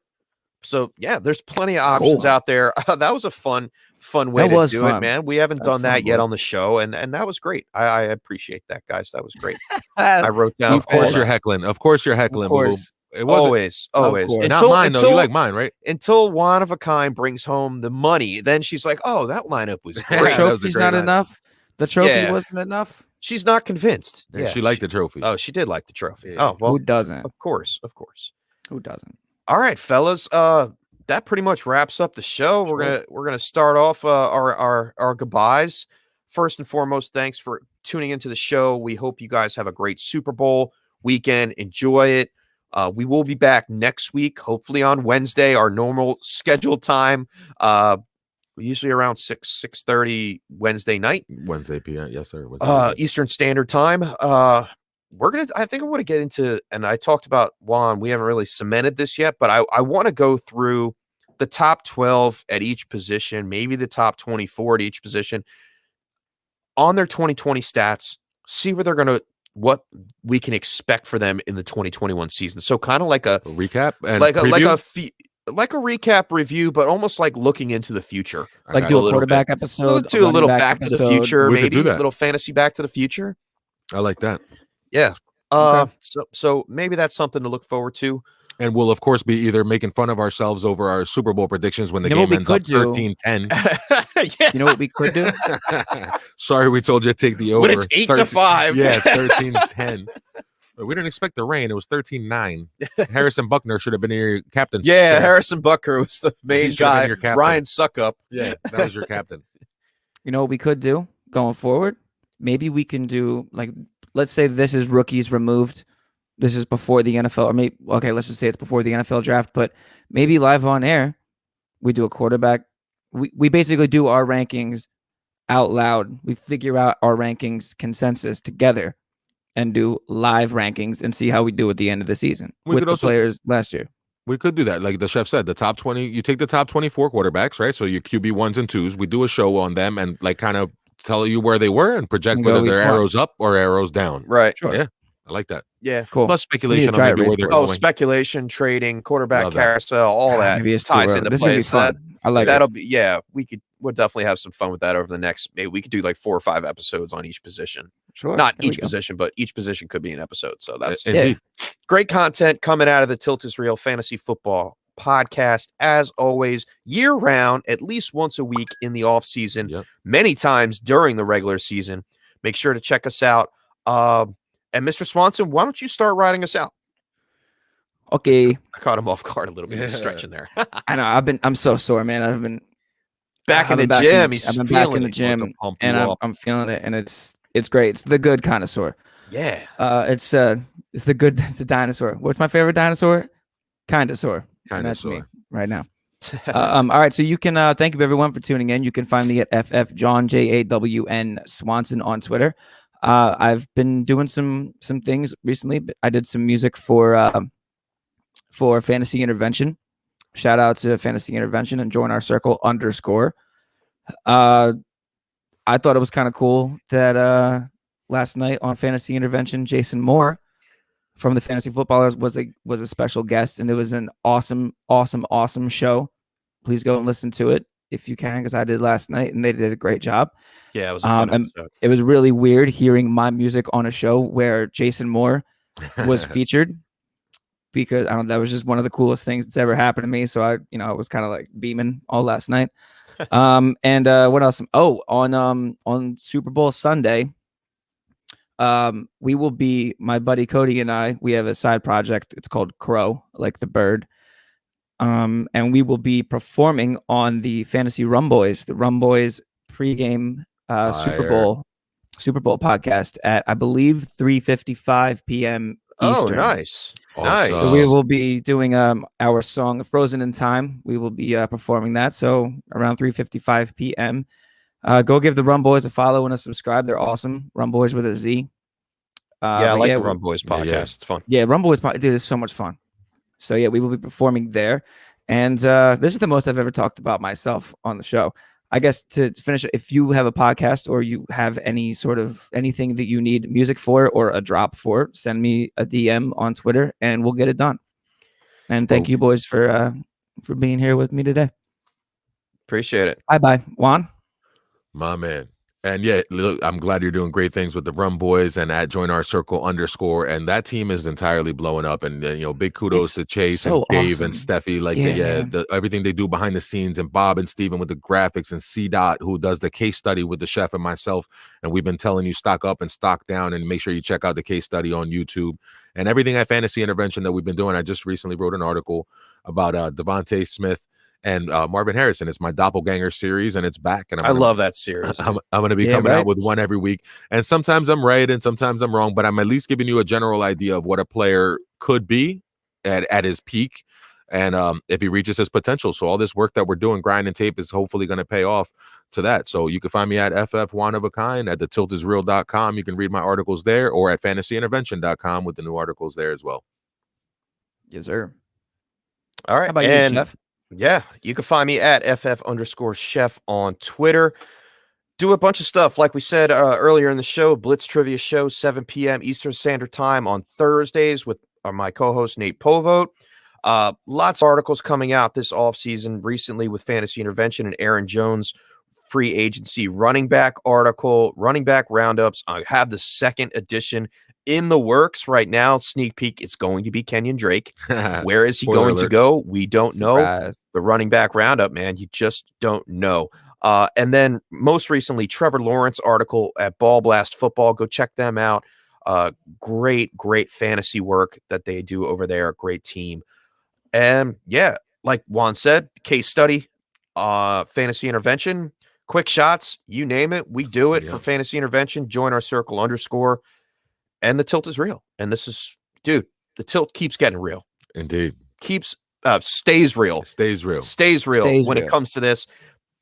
So yeah, there's plenty of options out there. That was a fun way to do it, man. We haven't done that yet on the show, and that was great. I appreciate that, guys. That was great. I wrote down. Of course you're heckling. Of course you're heckling. Of course. It wasn't, always. Not mine though. You like mine, right? Until one of a kind brings home the money, then she's like, "Oh, that lineup was great." The trophy's not enough. The trophy wasn't enough. She's not convinced. Yeah, she liked the trophy. Oh, she did like the trophy. Yeah. Oh, well, who doesn't? Of course. Who doesn't? All right, fellas. That pretty much wraps up the show. We're gonna start off our goodbyes. First and foremost, thanks for tuning into the show. We hope you guys have a great Super Bowl weekend. Enjoy it. We will be back next week, hopefully on Wednesday, our normal scheduled time. Usually around 6:30 Wednesday night. Wednesday PM, yes, sir. Eastern Standard Time. I think I want to get into, and I talked about Juan. We haven't really cemented this yet, but I want to go through the top 12 at each position, maybe the top 24 at each position on their 2020 stats, see where they're going to what we can expect for them in the 2021 season. So kind of like a recap and like preview? like a recap review, but almost like looking into the future. I Like got do you. a little quarterback bit. episode, Do a running little back back to the episode. future, We could maybe do a that. little fantasy back to the future. I like that. Yeah. Okay. So maybe that's something to look forward to. And we'll, of course, be either making fun of ourselves over our Super Bowl predictions when the You know what game we ends up could do? 13-10. Yeah. You know what we could do? Sorry, we told you to take the over. When it's 8-5. Yeah, 13-10. But we didn't expect the rain. It was 13-9. Harrison Buckner should have been in your captain's Yeah, chair. Harrison Bucker was the main should have been guy. your captain. Ryan Suckup. Yeah, that was your captain. You know what we could do going forward? Maybe we can do like, let's say this is rookies removed. This is before the NFL, or maybe okay, let's just say it's before the NFL draft. But maybe live on air, we do a quarterback. We basically do our rankings out loud. We figure out our rankings consensus together, and do live rankings and see how we do at the end of the season We with could the also- players last year. We could do that. Like the chef said, the top 20, you take the top 24 quarterbacks, right? So your QB 1s and 2s, we do a show on them and like kind of tell you where they were and project And go whether they're each one. arrows up or arrows down. Right. Sure. Yeah. I like that. Yeah. Cool. Plus speculation on dry maybe where erase they're board. Oh, going. speculation, trading, quarterback Love that. carousel, all that Maybe it's too ties early. into This is gonna be place. That fun. I like that'll it. be we'll definitely have some fun with that over the next. Maybe we could do like 4 or 5 episodes on each position. Sure. Not There we each go. position, but each position could be an episode. So that's Indeed. great content coming out of the Tilt is Real Fantasy Football podcast. As always, year round, at least once a week in the off season, Yep. many times during the regular season. Make sure to check us out. And Mr. Swanson, why don't you start writing us out? Okay. I caught him off guard a little bit, stretching there. I know. I'm so sore, man. I've been Back in I've the been gym, the- he's I've been back in feeling the it. gym, to pump you and up. I'm feeling it, and it's great. It's the good kind of sore. Yeah. It's the good. It's the dinosaur. What's my favorite dinosaur? Kind of sore. And Kinda that's me sore. right now. All right. So you can thank you everyone for tuning in. You can find me at FF John JAWN Swanson on Twitter. I've been doing some things recently. I did some music for Fantasy Intervention. Shout out to Fantasy Intervention and join our circle _ I thought it was kind of cool that last night on Fantasy Intervention, Jason Moore from the Fantasy Footballers was a special guest, and it was an awesome show. Please go and listen to it if you can, because I did last night, and they did a great job. Yeah, it was a fun and episode. it was really weird hearing my music on a show where Jason Moore was featured, because I don't know, that was just one of the coolest things that's ever happened to me. So I was kind of like beaming all last night. And what else? Oh, on Super Bowl Sunday, we will be, my buddy Cody and I, we have a side project. It's called Crow, like the bird. And we will be performing on the Fantasy Rum Boys, the Rum Boys pregame Super Bowl podcast at, I believe, 3:55 p.m. Oh, Eastern. nice. Awesome. Nice. So we will be doing our song "Frozen in Time." We will be performing that. So around 3:55 p.m. Go give the Rum Boys a follow and a subscribe. They're awesome. Rum Boys with a Z. Yeah, I like the we- Rum Boys podcast. yeah. It's fun. Yeah, Rum Boys, dude, it's so much fun. So yeah, we will be performing there. And this is the most I've ever talked about myself on the show. I guess to finish, if you have a podcast or you have anything that you need music for or a drop for, send me a DM on Twitter and we'll get it done. And thank you boys for being here with me today. Appreciate it. Bye, Juan. My man. And yeah, look, I'm glad you're doing great things with the Rum Boys and at Join Our Circle _ and that team is entirely blowing up. And big kudos It's to Chase so and Dave and awesome. Steffi. Like Yeah, man. everything they do behind the scenes, and Bob and Steven with the graphics, and C Dot who does the case study with the chef and myself. And we've been telling you stock up and stock down, and make sure you check out the case study on YouTube and everything at Fantasy Intervention that we've been doing. I just recently wrote an article about Devontae Smith and Marvin Harrison. It's my Doppelganger series, and it's back. And I love that series. I'm going to be Yeah, coming right. out with one every week. And sometimes I'm right and sometimes I'm wrong, but I'm at least giving you a general idea of what a player could be at his peak, and if he reaches his potential. So all this work that we're doing, grinding tape, is hopefully going to pay off to that. So you can find me at FF One of a Kind at thetiltisreal.com. You can read my articles there, or at fantasyintervention.com with the new articles there as well. Yes, sir. All right. How about and you, Chef? yeah, you can find me at FF _ chef on Twitter. do a bunch of stuff. Like we said earlier in the show, Blitz Trivia Show, 7 p.m. Eastern Standard Time on Thursdays with my co-host Nate Povote. Lots of articles coming out this offseason recently with Fantasy Intervention and Aaron Jones free agency running back article, running back roundups. I have the second edition in the works right now. Sneak peek, it's going to be Kenyon Drake. Where is he Spoiler going to alert. go? We don't know. Surprise. The running back roundup, man, you just don't know. And then most recently, Trevor Lawrence article at Ball Blast Football. Go check them out. Great fantasy work that they do over there. Great team. And yeah, like Juan said, case study, Fantasy Intervention, quick shots, you name it. We do it for Fantasy Intervention. Join our circle _ and the tilt is real. And this is, dude, the tilt keeps getting real. Indeed. Stays real. Stays real. Stays real Stays when real. it comes to this.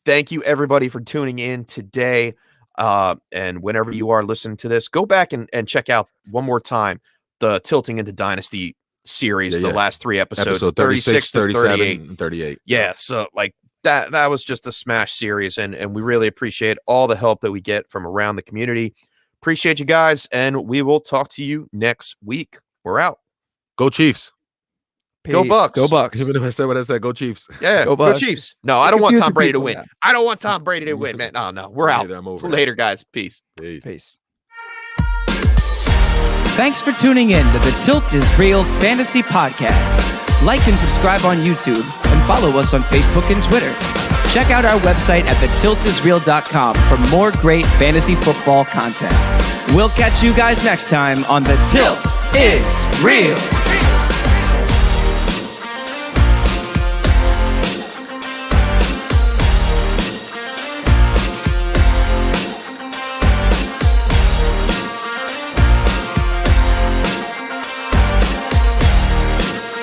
Thank you everybody for tuning in today. And whenever you are listening to this, go back and check out one more time the Tilting into Dynasty series, the last 3 episodes, Episode 36 to 37, 38. and 38. Yeah, so like that was just a smash series, and we really appreciate all the help that we get from around the community. Appreciate you guys, and we will talk to you next week. We're out. Go Chiefs. Go Peace. Bucks. Go Bucks. Even if I said what I said, go Chiefs. Yeah, Go go Bucks. Chiefs. No, I don't want confusing Tom Brady to people, win. yeah. I don't want Tom Brady to win, man. No, we're out. I'm over. Later, guys. Peace. Peace. Peace. Thanks for tuning in to the Tilt is Real Fantasy Podcast. Like and subscribe on YouTube and follow us on Facebook and Twitter. Check out our website at thetiltisreal.com for more great fantasy football content. We'll catch you guys next time on The Tilt is Real.